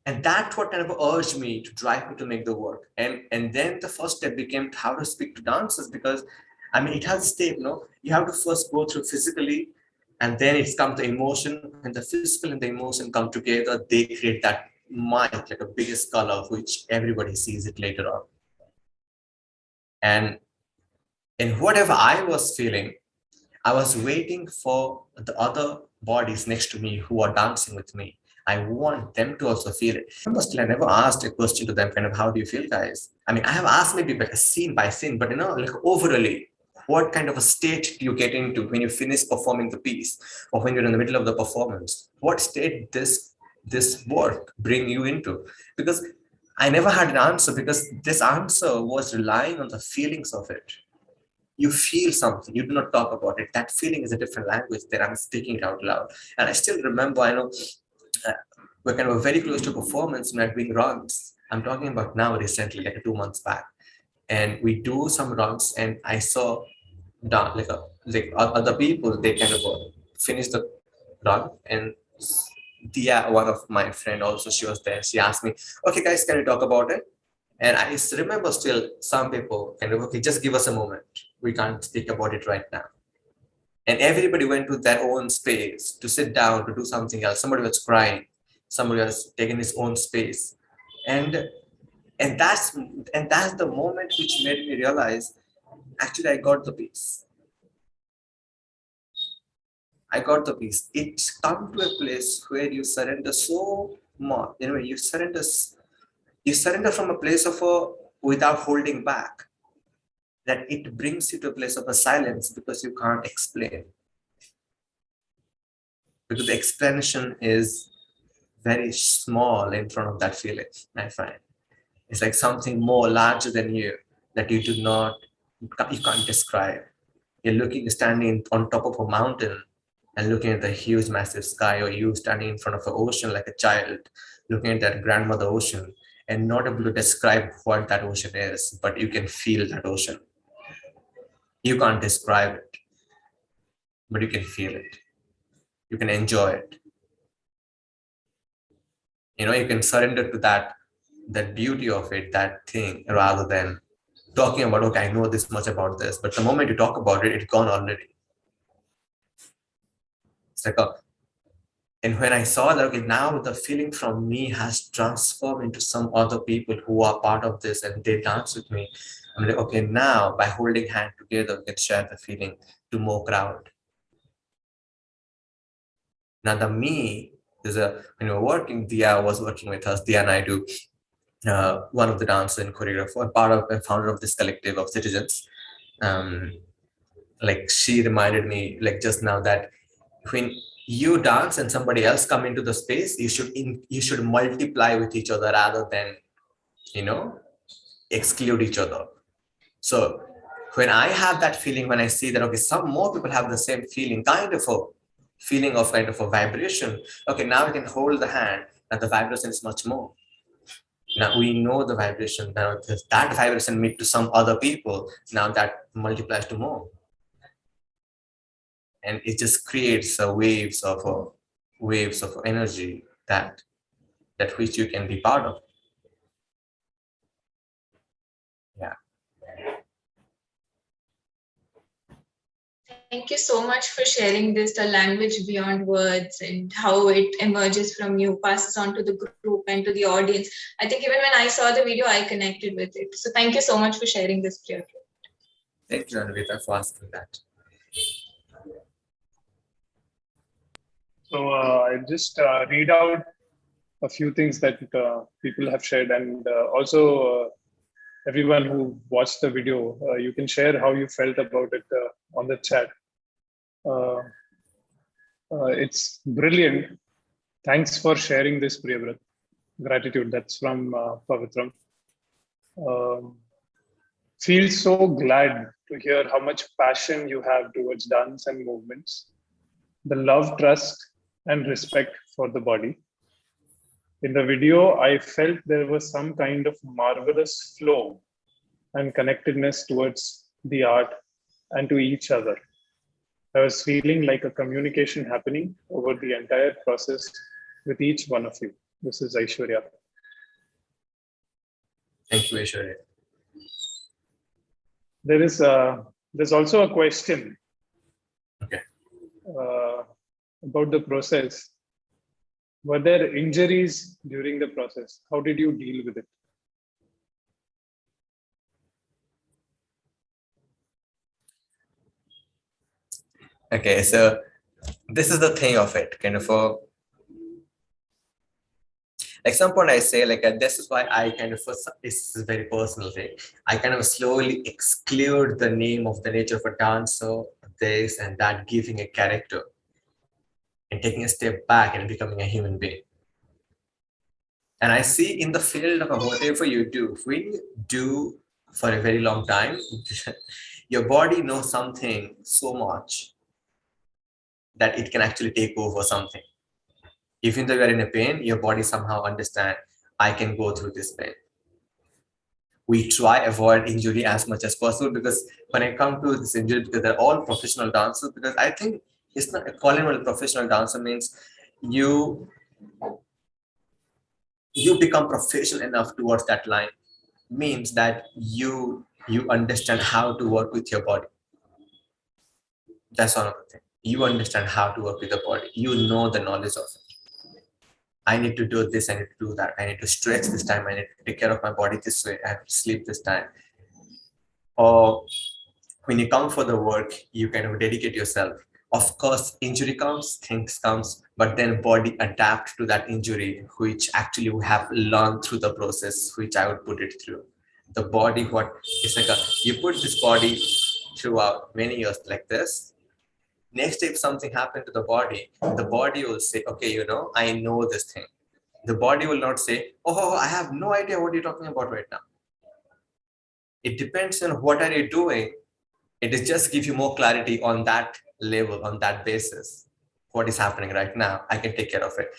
And that's what kind of urged me to drive me to make the work. And then the first step became how to speak to dancers, because I mean, it has a step, you know, you have to first go through physically, and then it's come to emotion. When the physical and the emotion come together, they create that mind, like a biggest color, which everybody sees it later on. And whatever I was feeling, I was waiting for the other bodies next to me who are dancing with me. I want them to also feel it. Still, I never asked a question to them, kind of, how do you feel, guys? I mean, I have asked maybe like scene by scene, but you know, like overally, what kind of a state do you get into when you finish performing the piece, or when you're in the middle of the performance? What state this work bring you into? Because I never had an answer, because this answer was relying on the feelings of it. You feel something, you do not talk about it. That feeling is a different language that I'm speaking it out loud. And I still remember, I know we're kind of very close to performance when I'm doing runs. I'm talking about now recently, like 2 months back. And we do some runs, and I saw like other people, they kind of finish the run. And Dia, one of my friend also, she was there. She asked me, okay, guys, can we talk about it? And I remember still some people kind of, okay, just give us a moment. We can't speak about it right now. And everybody went to their own space to sit down, to do something else. Somebody was crying. Somebody was taking his own space. And that's the moment which made me realize, actually, I got the peace. I got the peace. It's come to a place where you surrender so much. You know, you surrender from a place of without holding back, that it brings you to a place of a silence, because you can't explain. Because the explanation is very small in front of that feeling, I find. It's like something more larger than you that you can't describe. You're standing on top of a mountain and looking at the huge, massive sky, or you standing in front of an ocean like a child, looking at that grandmother ocean, and not able to describe what that ocean is, but you can feel that ocean. You can't describe it, but you can feel it. You can enjoy it. You know, you can surrender to that beauty of it, that thing, rather than talking about, okay, I know this much about this, but the moment you talk about it, it's gone already. It's like and when I saw that, okay, now the feeling from me has transformed into some other people who are part of this, and they dance with me. I'm like, okay, now by holding hand together, we can share the feeling to more crowd. Now the me is when we were working, Dia was working with us. Dia and I do one of the dancer and choreographer, part of and founder of this collective of citizens. Like she reminded me, like just now, that when you dance and somebody else come into the space, you should multiply with each other rather than, you know, exclude each other. So when I have that feeling, when I see that, okay, some more people have the same feeling, kind of a vibration. Okay, now we can hold the hand, and the vibration is much more. Now we know the vibration. Now that vibration meet to some other people. Now that multiplies to more, and it just creates waves of energy that which you can be part of. Yeah. Thank you so much for sharing this, the language beyond words and how it emerges from you, passes on to the group and to the audience. I think even when I saw the video, I connected with it. So thank you so much for sharing this, Priya. Thank you, Anvita, for asking that. So I'll just read out a few things that people have shared, and also everyone who watched the video, you can share how you felt about it on the chat. It's brilliant. Thanks for sharing this, Priyabrata. Gratitude. That's from Pavithram. Feel so glad to hear how much passion you have towards dance and movements, the love, trust, and respect for the body. In the video, I felt there was some kind of marvelous flow and connectedness towards the art and to each other. I was feeling like a communication happening over the entire process with each one of you. This is Aishwarya. Thank you, Aishwarya. There's also a question. Okay. About the process. Were there injuries during the process? How did you deal with it? Okay, so this is the thing of it, kind of a, like some point I say, like this is why I kind of, it's a very personal thing. I kind of slowly exclude the name of the nature of a dancer, this and that, giving a character and taking a step back and becoming a human being. And I see in the field of whatever you do, when you do for a very long time, your body knows something so much that it can actually take over something. Even though you are in a pain, your body somehow understands, I can go through this pain. We try avoid injury as much as possible, because when I come to this injury, because they're all professional dancers, because I think it's not calling a professional dancer means you become professional enough towards that line, means that you understand how to work with your body. That's one of the things. You understand how to work with the body. You know the knowledge of it. I need to do this, I need to do that. I need to stretch this time. I need to take care of my body this way. I have to sleep this time. Or when you come for the work, you kind of dedicate yourself. Of course, injury comes, things comes, but then body adapt to that injury, which actually we have learned through the process, which I would put it through. The body, what it's like you put this body throughout many years like this. Next, if something happened to the body will say, okay, I know this thing. The body will not say, oh, I have no idea what you're talking about right now. It depends on what are you doing. It is just give you more clarity on that level, on that basis. What is happening right now, I can take care of it.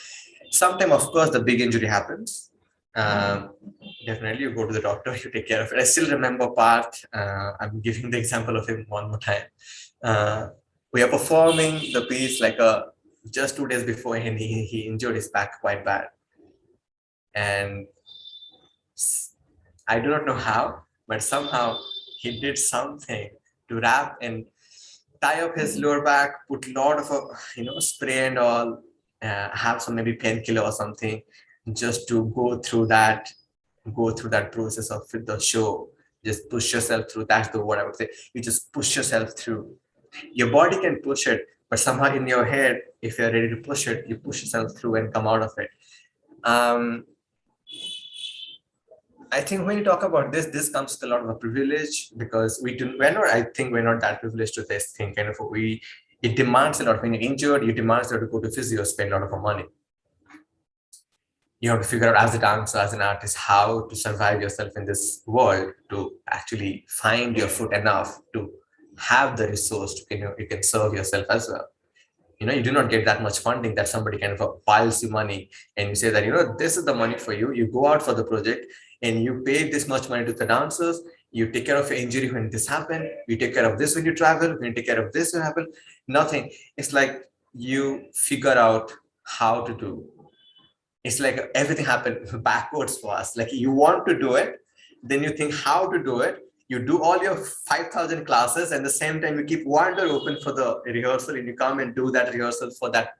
Sometimes, of course, the big injury happens. Definitely, you go to the doctor, you take care of it. I still remember Parth. I'm giving the example of him one more time. We are performing the piece like just 2 days before, and he injured his back quite bad. And I do not know how, but somehow he did something to wrap and tie up his lower back, put a lot of spray and all, have some maybe painkiller or something, just to go through that process of the show. Just push yourself through. That's the word I would say. You just push yourself through. Your body can push it, but somehow in your head, if you're ready to push it, you push yourself through and come out of it. I think when you talk about this comes with a lot of a privilege, because we're not that privileged to this thing. Kind of it demands a lot. When you're injured, you demand to go to physio, spend a lot of money. You have to figure out as a dancer, as an artist, how to survive yourself in this world, to actually find your foot enough to have the resource to you can serve yourself as well. You do not get that much funding that somebody kind of piles you money and you say that, this is the money for you. You go out for the project and you pay this much money to the dancers. You take care of your injury when this happened. You take care of this when you travel. When you take care of this when happen. Nothing. It's like you figure out how to do. It's like everything happened backwards for us. Like you want to do it, then you think how to do it, You do all your 5,000 classes, and the same time you keep one door open for the rehearsal, and you come and do that rehearsal for that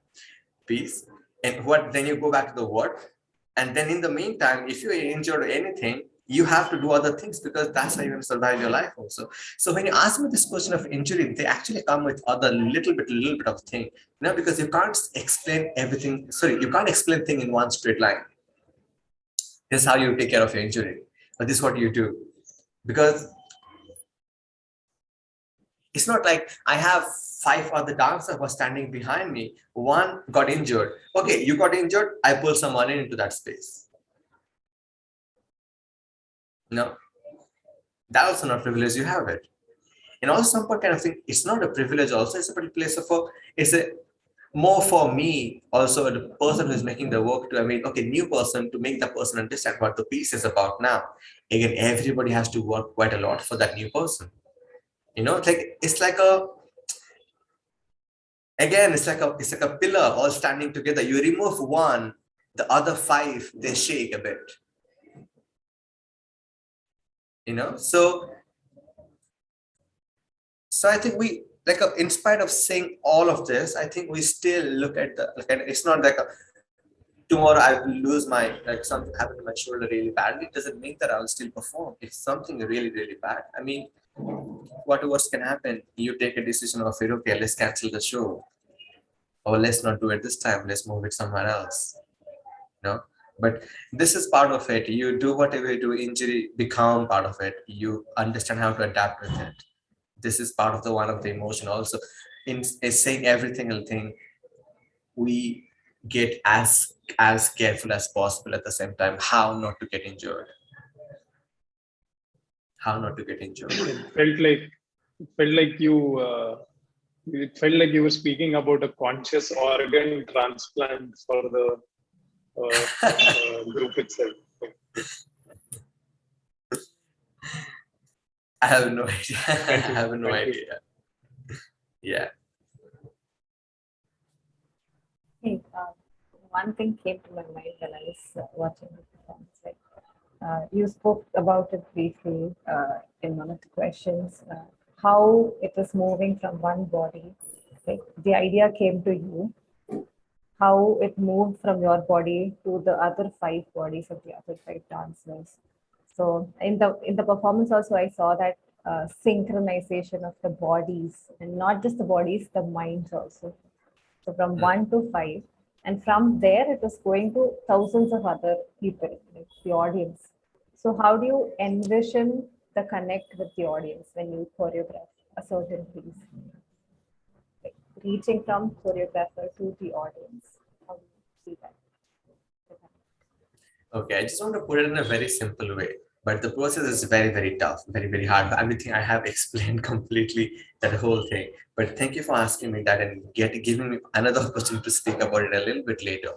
piece. And then you go back to the work. And then in the meantime, if you injured anything, you have to do other things, because that's how you're going to survive your life also. So when you ask me this question of injury, they actually come with other little bit of thing, because you can't explain everything. Sorry, you can't explain thing in one straight line. This is how you take care of your injury, but this is what you do. Because it's not like I have 5 other dancers who are standing behind me. One got injured. Okay, you got injured. I pull some money into that space. No, that's also not privilege. You have it. And also some kind of thing. It's not a privilege. Also, it's a place of it's a more for me. Also, the person who's making the work to, new person, to make the person understand what the piece is about. Now, again, everybody has to work quite a lot for that new person. It's like a pillar all standing together. You remove one, the other 5, they shake a bit. So I think we, in spite of saying all of this, I think we still look at it's not like tomorrow I will lose something happened to my shoulder really badly. It doesn't mean that I'll still perform. If something really, really bad, what worse can happen? You take a decision of, okay, let's cancel the show, or let's not do it this time. Let's move it somewhere else. But this is part of it. You do whatever you do, injury become part of it. You understand how to adapt with it. This is part of one of the emotion also. In saying everything, we get as careful as possible at the same time, how not to get injured. It felt like you were speaking about a conscious organ transplant for the group itself. I have no idea. I have no idea. Yeah. Hey, one thing came to my mind when I was watching the performance. You spoke about it briefly in one of the questions, how it is moving from one body. The idea came to you, how it moved from your body to the other 5 bodies of the other 5 dancers. So in the performance also, I saw that synchronization of the bodies, and not just the bodies, the minds also. So from 1 to 5, and from there it was going to thousands of other people, like the audience. So how do you envision the connect with the audience when you choreograph a certain piece? Like reaching from choreographer to the audience. How do you see that? Okay, I just want to put it in a very simple way, but the process is very, very tough, very, very hard. Everything I have explained completely, that whole thing. But thank you for asking me that and giving me another opportunity to speak about it a little bit later.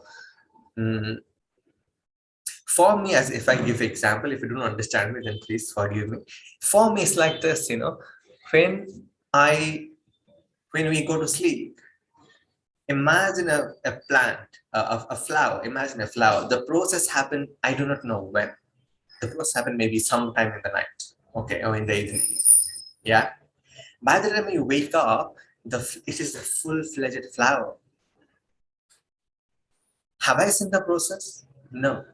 For me, as if I give an example, if you don't understand me, then please forgive me. For me, it's like this, when we go to sleep, imagine a plant, a flower. Imagine a flower. The process happened, I do not know when. The process happened maybe sometime in the night, okay, or in the evening. Yeah. By the time you wake up, it is a full-fledged flower. Have I seen the process? No.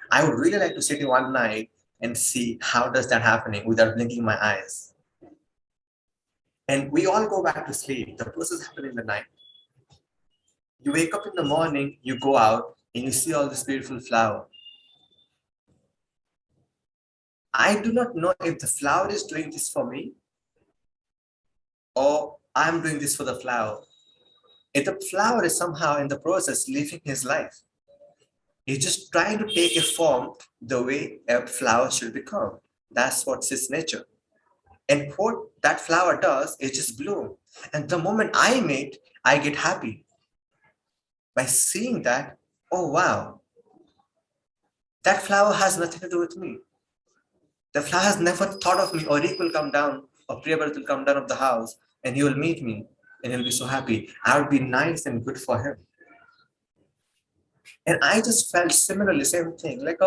I would really like to sit in one night and see how does that happening without blinking my eyes. And we all go back to sleep. The process happened in the night. You wake up in the morning, you go out, and you see all this beautiful flower. I do not know if the flower is doing this for me, or I'm doing this for the flower. If the flower is somehow in the process living his life, he's just trying to take a form the way a flower should become. That's what's his nature. And what that flower does is just bloom. And the moment I meet, I get happy. By seeing that, oh wow, that flower has nothing to do with me. The flower has never thought of me, or Rick will come down, or Priyabrata will come down of the house, and he will meet me, and he'll be so happy. I would be nice and good for him. And I just felt similarly, same thing. Like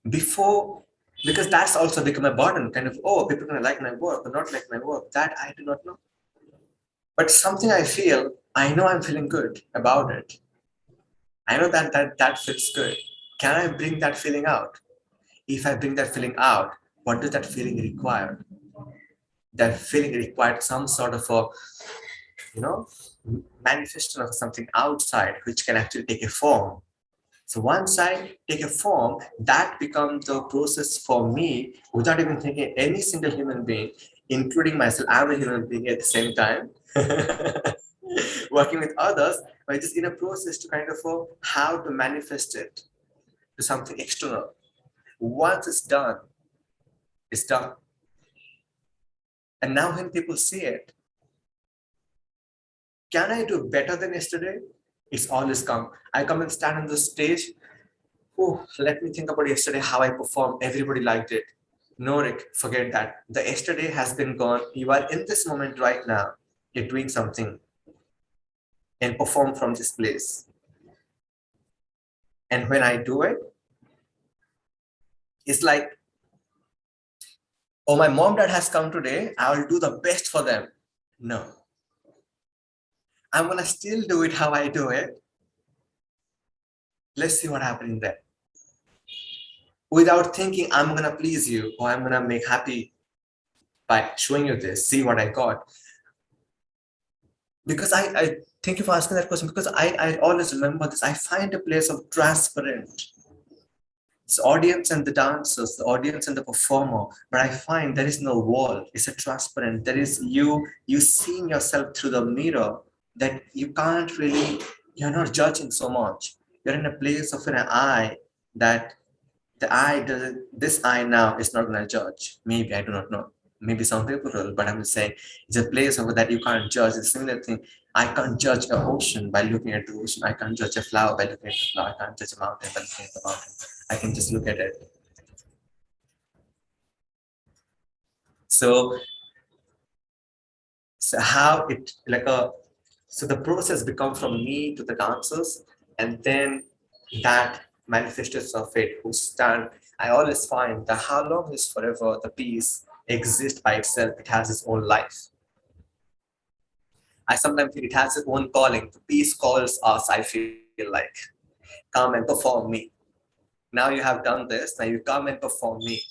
before Because that's also become a burden, kind of, oh, people are going to like my work or not like my work. That I do not know. But something I feel, I know I'm feeling good about it. I know that feels good. Can I bring that feeling out? If I bring that feeling out, what does that feeling require? That feeling required some sort of a, manifestation of something outside, which can actually take a form. So once I take a form, that becomes the process for me without even thinking any single human being, including myself. I'm a human being at the same time, working with others, but just in a process to kind of how to manifest it to something external. Once it's done, it's done. And now when people see it, can I do better than yesterday? It's always come. I come and stand on the stage. Oh, let me think about yesterday, how I performed. Everybody liked it. No, Rick, forget that. The yesterday has been gone. You are in this moment right now. You're doing something and perform from this place. And when I do it, it's like, oh, my mom, dad has come today. I will do the best for them. No. I'm going to still do it how I do it. Let's see what happens there. Without thinking, I'm going to please you or I'm going to make happy by showing you this, see what I got. Because I thank you for asking that question, because I always remember this. I find a place of transparent. It's audience and the dancers, the audience and the performer, but I find there is no wall. It's a transparent. There is you seeing yourself through the mirror that you can't really, you're not judging so much. You're in a place of an eye that the eye doesn't, this eye now is not going to judge. Maybe, I do not know. Maybe some people will, but I'm saying it's a place over that you can't judge. It's a similar thing. I can't judge an ocean by looking at the ocean. I can't judge a flower by looking at the flower. I can't judge a mountain by looking at the mountain. I can just look at it. So how it so the process becomes from me to the dancers, and then that manifestations of it who stand. I always find that how long is forever, the piece exists by itself. It has its own life. I sometimes feel it has its own calling. The piece calls us, I feel like, come and perform me. Now you have done this, now you come and perform me,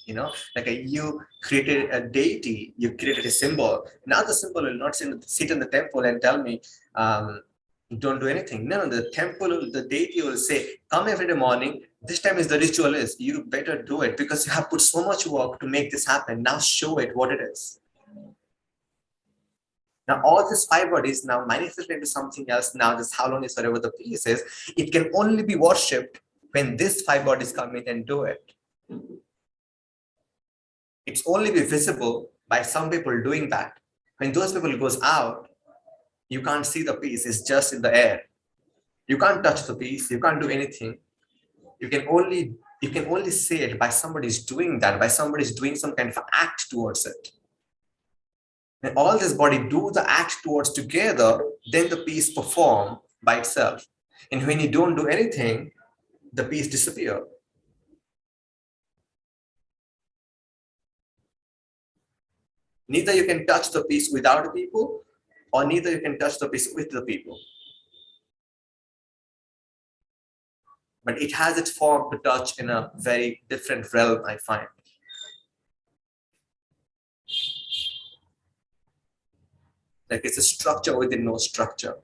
like you created a deity, you created a symbol. Now the symbol will not sit in the temple and tell me, don't do anything. No, the temple, the deity will say, come every day morning, this time is the ritual is, you better do it because you have put so much work to make this happen. Now show it what it is. Now all these 5 bodies now manifest into something else. Now this how long is forever the piece is, it can only be worshipped when these 5 bodies come in and do it. It's only be visible by some people doing that. When those people goes out, you can't see the piece, it's just in the air. You can't touch the piece, you can't do anything. You can only see it by somebody's doing that, by somebody's doing some kind of act towards it. When all this body do the act towards together, then the piece perform by itself. And when you don't do anything, the piece disappear. Neither you can touch the piece without the people, or neither you can touch the piece with the people. But it has its form to touch in a very different realm, I find. Like it's a structure within no structure.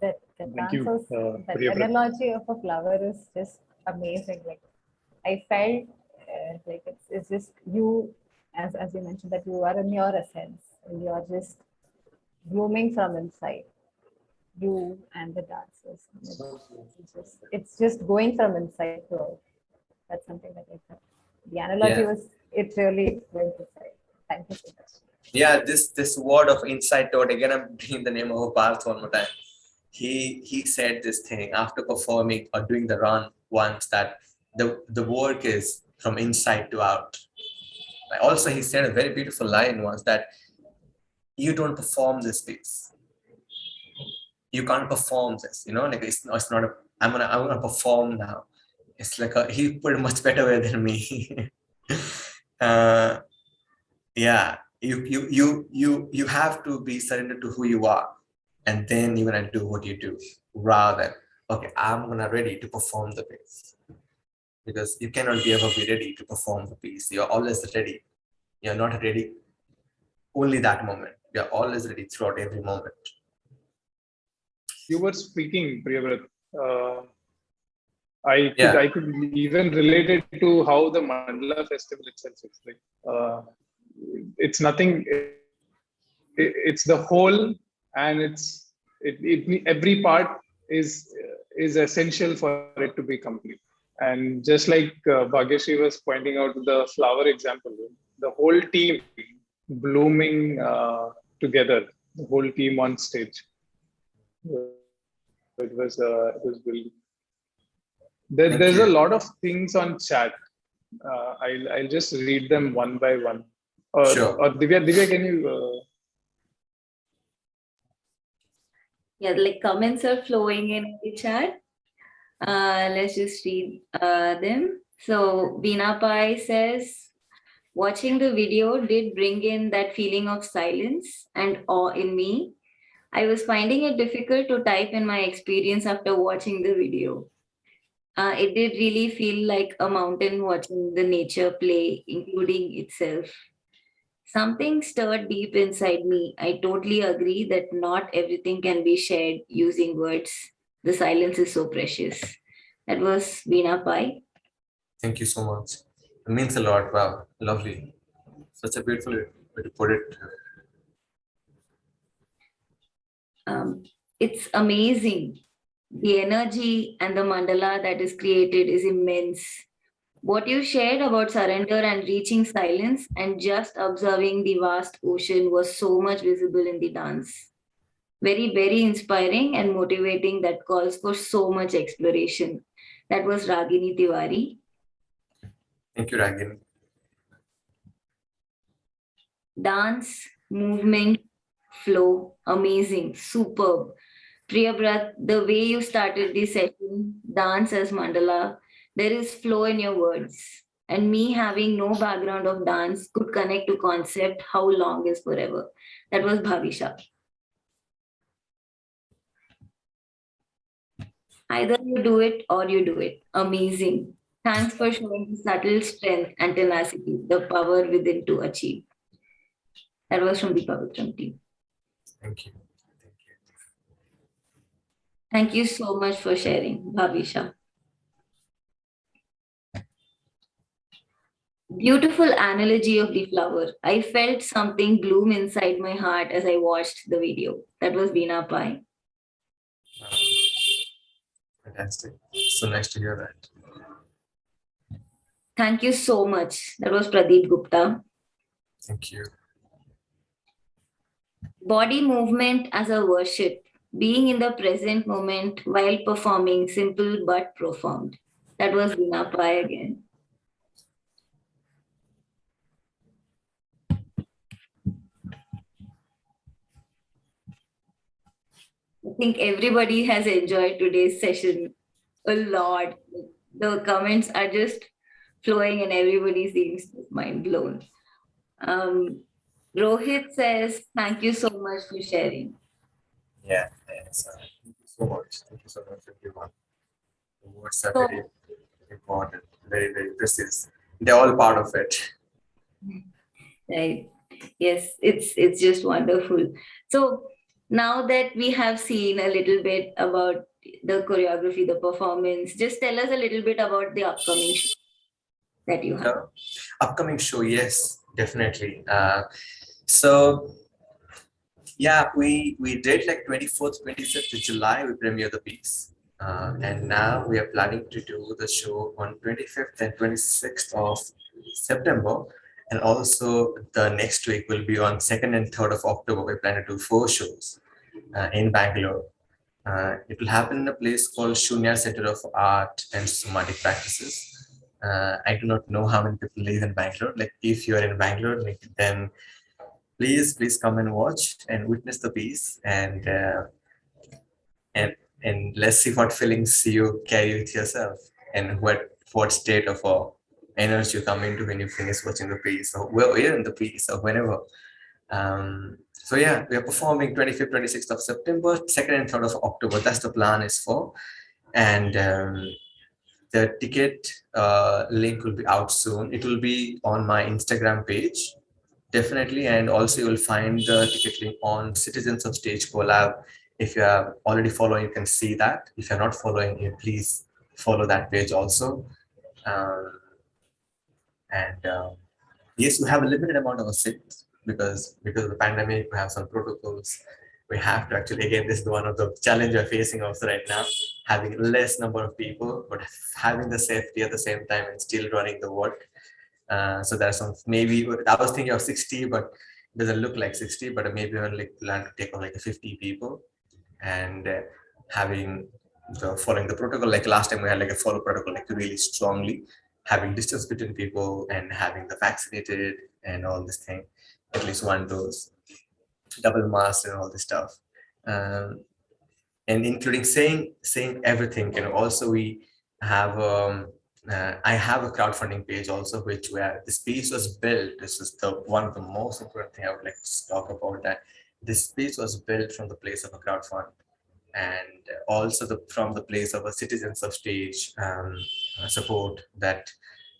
That analogy of a flower is just amazing. Like I felt like it's just you, as you mentioned, that you are in your essence, and you are just blooming from inside. You and the dancers. It's just going from inside to out. That's something that I felt. The analogy was it really went inside. Thank you so much. Yeah, this word of inside to out, again I'm bringing the name of Bharat one more time. He said this thing after performing or doing the run once, that the work is from inside to out. Also, he said a very beautiful line once that you don't perform this piece. You can't perform this, like it's not a, I'm gonna perform now. It's like he put it much better way than me. Yeah, you have to be surrendered to who you are, and then you're gonna do what you do, rather than, okay, I'm gonna ready to perform the piece. Because you cannot ever be ready to perform the piece. You're always ready. You're not ready only that moment. You're always ready throughout every moment. You were speaking, Priyabrata. I could even relate it to how the Mandala Festival itself is like. It's nothing. It's the whole, and every part is essential for it to be complete. And just like Bhagyashree was pointing out the flower example, the whole team blooming together, the whole team on stage. It was really. There's a lot of things on chat. I'll just read them one by one. Sure. Or Divya, can you? Yeah, like comments are flowing in the chat. Let's just read them. So Veena Pai says, watching the video did bring in that feeling of silence and awe in me. I was finding it difficult to type in my experience after watching the video. It did really feel like a mountain watching the nature play, including itself. Something stirred deep inside me. I totally agree that not everything can be shared using words. The silence is so precious. That was Veena Pai. Thank you so much. It means a lot. Wow, lovely. Such a beautiful way to put it. It's amazing. The energy and the mandala that is created is immense. What you shared about surrender and reaching silence and just observing the vast ocean was so much visible in the dance. Very, very inspiring and motivating that calls for so much exploration. That was Ragini Tiwari. Thank you, Ragini. Dance, movement, flow, amazing, superb. Priyabrata, the way you started this session, dance as mandala, there is flow in your words. And me having no background of dance could connect to concept how long is forever. That was Bhavisha. Either you do it or you do it. Amazing. Thanks for showing the subtle strength and tenacity, the power within to achieve. That was from the Pavithram team. Thank you. Thank you so much for sharing, Bhavisha. Beautiful analogy of the flower. I felt something bloom inside my heart as I watched the video. That was Veena Pai. Fantastic. So nice to hear that. Thank you so much. That was Pradeep Gupta. Thank you. Body movement as a worship. Being in the present moment while performing, simple but profound. That was Veena Pai again. I think everybody has enjoyed today's session a lot. The comments are just flowing and everybody seems mind blown. Rohit says, thank you so much for sharing. Yeah, thank you so much. Thank you so much, everyone. The words are very important, very, very precious. They're all part of it. Right. Yes, it's just wonderful. So now that we have seen a little bit about the choreography, the performance, just tell us a little bit about the upcoming show that you have. Upcoming show, yes, definitely. So yeah, we did like 24th, 25th of July, we premiere the piece. And now we are planning to do the show on 25th and 26th of September. And also the next week will be on 2nd and 3rd of October. We plan to do 4 shows in Bangalore. It will happen in a place called Shunya Center of Art and Somatic Practices. I do not know how many people live in Bangalore. Like if you are in Bangalore, like, then please come and watch and witness the piece, and let's see what feelings you carry with yourself, and what state of energy you come into when you finish watching the piece, or we're in the piece, or whenever. So yeah, we are performing 25th, 26th of September, 2nd and 3rd of October. That's the plan is for. And the ticket link will be out soon. It will be on my Instagram page, definitely. And also you will find the ticket link on Citizens of Stage Collab. If you are already following, you can see that. If you're not following, please follow that page also. Um, and yes, we have a limited amount of seats because of the pandemic. We have some protocols. We have to actually, again, this is one of the challenge we're facing also right now, having less number of people, but having the safety at the same time and still running the work. So there's some, maybe I was thinking of 60, but it doesn't look like 60, but maybe we'll like plan to take on like 50 people, and having following the protocol. Like last time we had like a follow protocol, like really strongly, having distance between people and having the vaccinated and all this thing, at least one dose, double mask and all this stuff. And including saying everything. Also we have I have a crowdfunding page also, which where this piece was built. This is the one of the most important thing I would like to talk about, that this piece was built from the place of a crowdfund, and also from the place of a citizens of stage support, that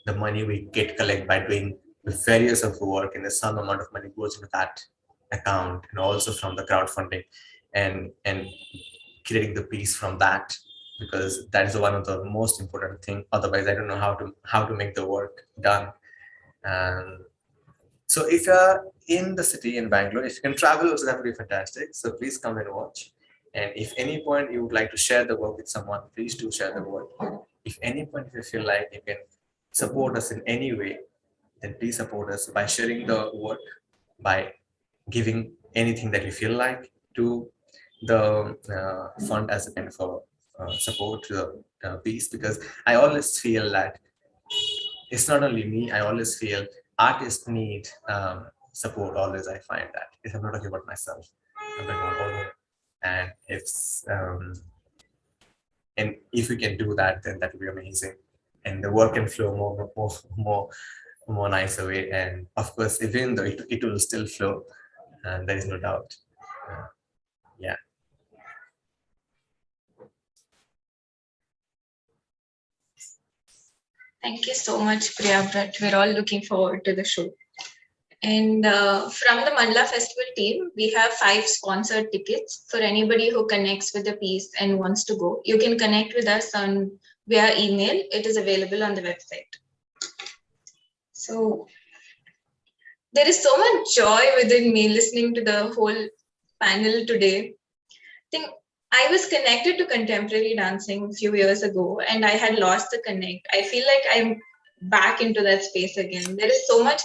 the money we collect by doing the various of the work, and the some amount of money goes into that account, and also from the crowdfunding, and creating the piece from that, because that is one of the most important thing. Otherwise, I don't know how to make the work done. So if you're in the city in Bangalore, if you can travel also, that would be fantastic. So please come and watch. And if any point you would like to share the work with someone, please do share the work. If any point you feel like you can support us in any way, then please support us by sharing the work, by giving anything that you feel like to the fund as a kind of support to the piece. Because I always feel that it's not only me, I always feel artists need support always. I find that if I'm not talking about myself, I'm talking about all. And if we can do that, then that would be amazing, and the work can flow more nicer way. And of course, even though it will still flow, and there is no doubt. Yeah. Thank you so much, Priyabrata. We're all looking forward to the show. And from the Mandala Festival team, we have 5 sponsored tickets for anybody who connects with the piece and wants to go. You can connect with us via email. It is available on the website. So there is so much joy within me listening to the whole panel today. I think I was connected to contemporary dancing a few years ago, and I had lost the connect. I feel like I'm back into that space again. There is so much.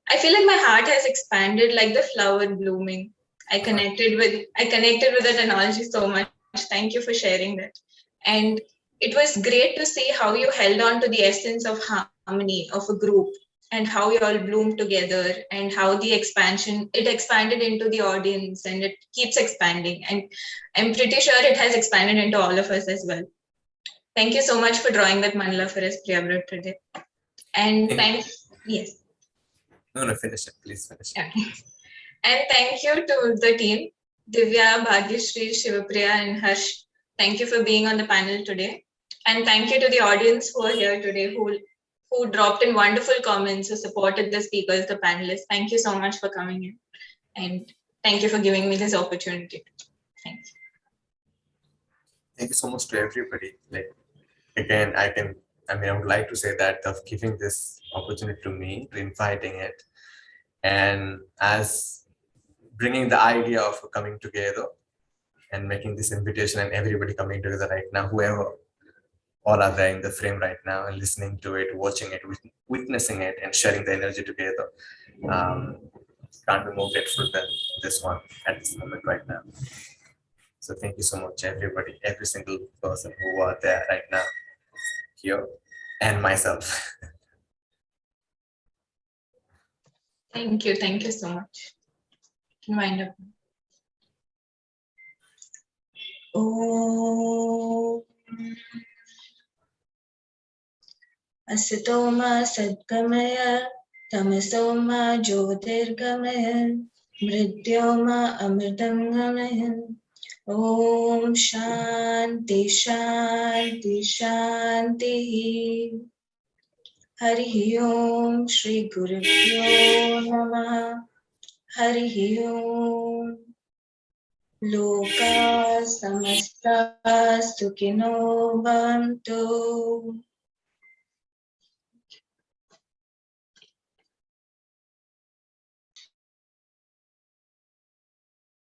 I feel like my heart has expanded like the flower blooming. I connected with that analogy so much. Thank you for sharing that. And it was great to see how you held on to the essence of harmony of a group, and how you all bloomed together, and how it expanded into the audience, and it keeps expanding. And I'm pretty sure it has expanded into all of us as well. Thank you so much for drawing that mandala for us, Priyabrata, today. And thanks. Yes. No, finish it. Please finish it. Okay. And thank you to the team, Divya, Bhagyashree, Sivapriya, and Harsh. Thank you for being on the panel today. And thank you to the audience who are here today, who dropped in wonderful comments, who supported the speakers, the panelists. Thank you so much for coming in. And thank you for giving me this opportunity. Thank you. Thank you so much to everybody. Like, again, I would like to say that of giving this opportunity to me, to inviting it, and as bringing the idea of coming together and making this invitation, and everybody coming together right now, whoever all are there in the frame right now and listening to it, watching it, witnessing it, and sharing the energy together. Can't be more grateful than this one at this moment right now. So thank you so much, everybody, every single person who are there right now here. and myself. Thank you so much. Wind up. Om Asito ma Sadgamaya Tamasoma Jyotirgamaya Mrityoma Amritangamaya. Om Shanti Shanti Shanti. Hari Om Shri Gurubhyo Namaha. Hari Om. Loka samasta sukhino bhavantu.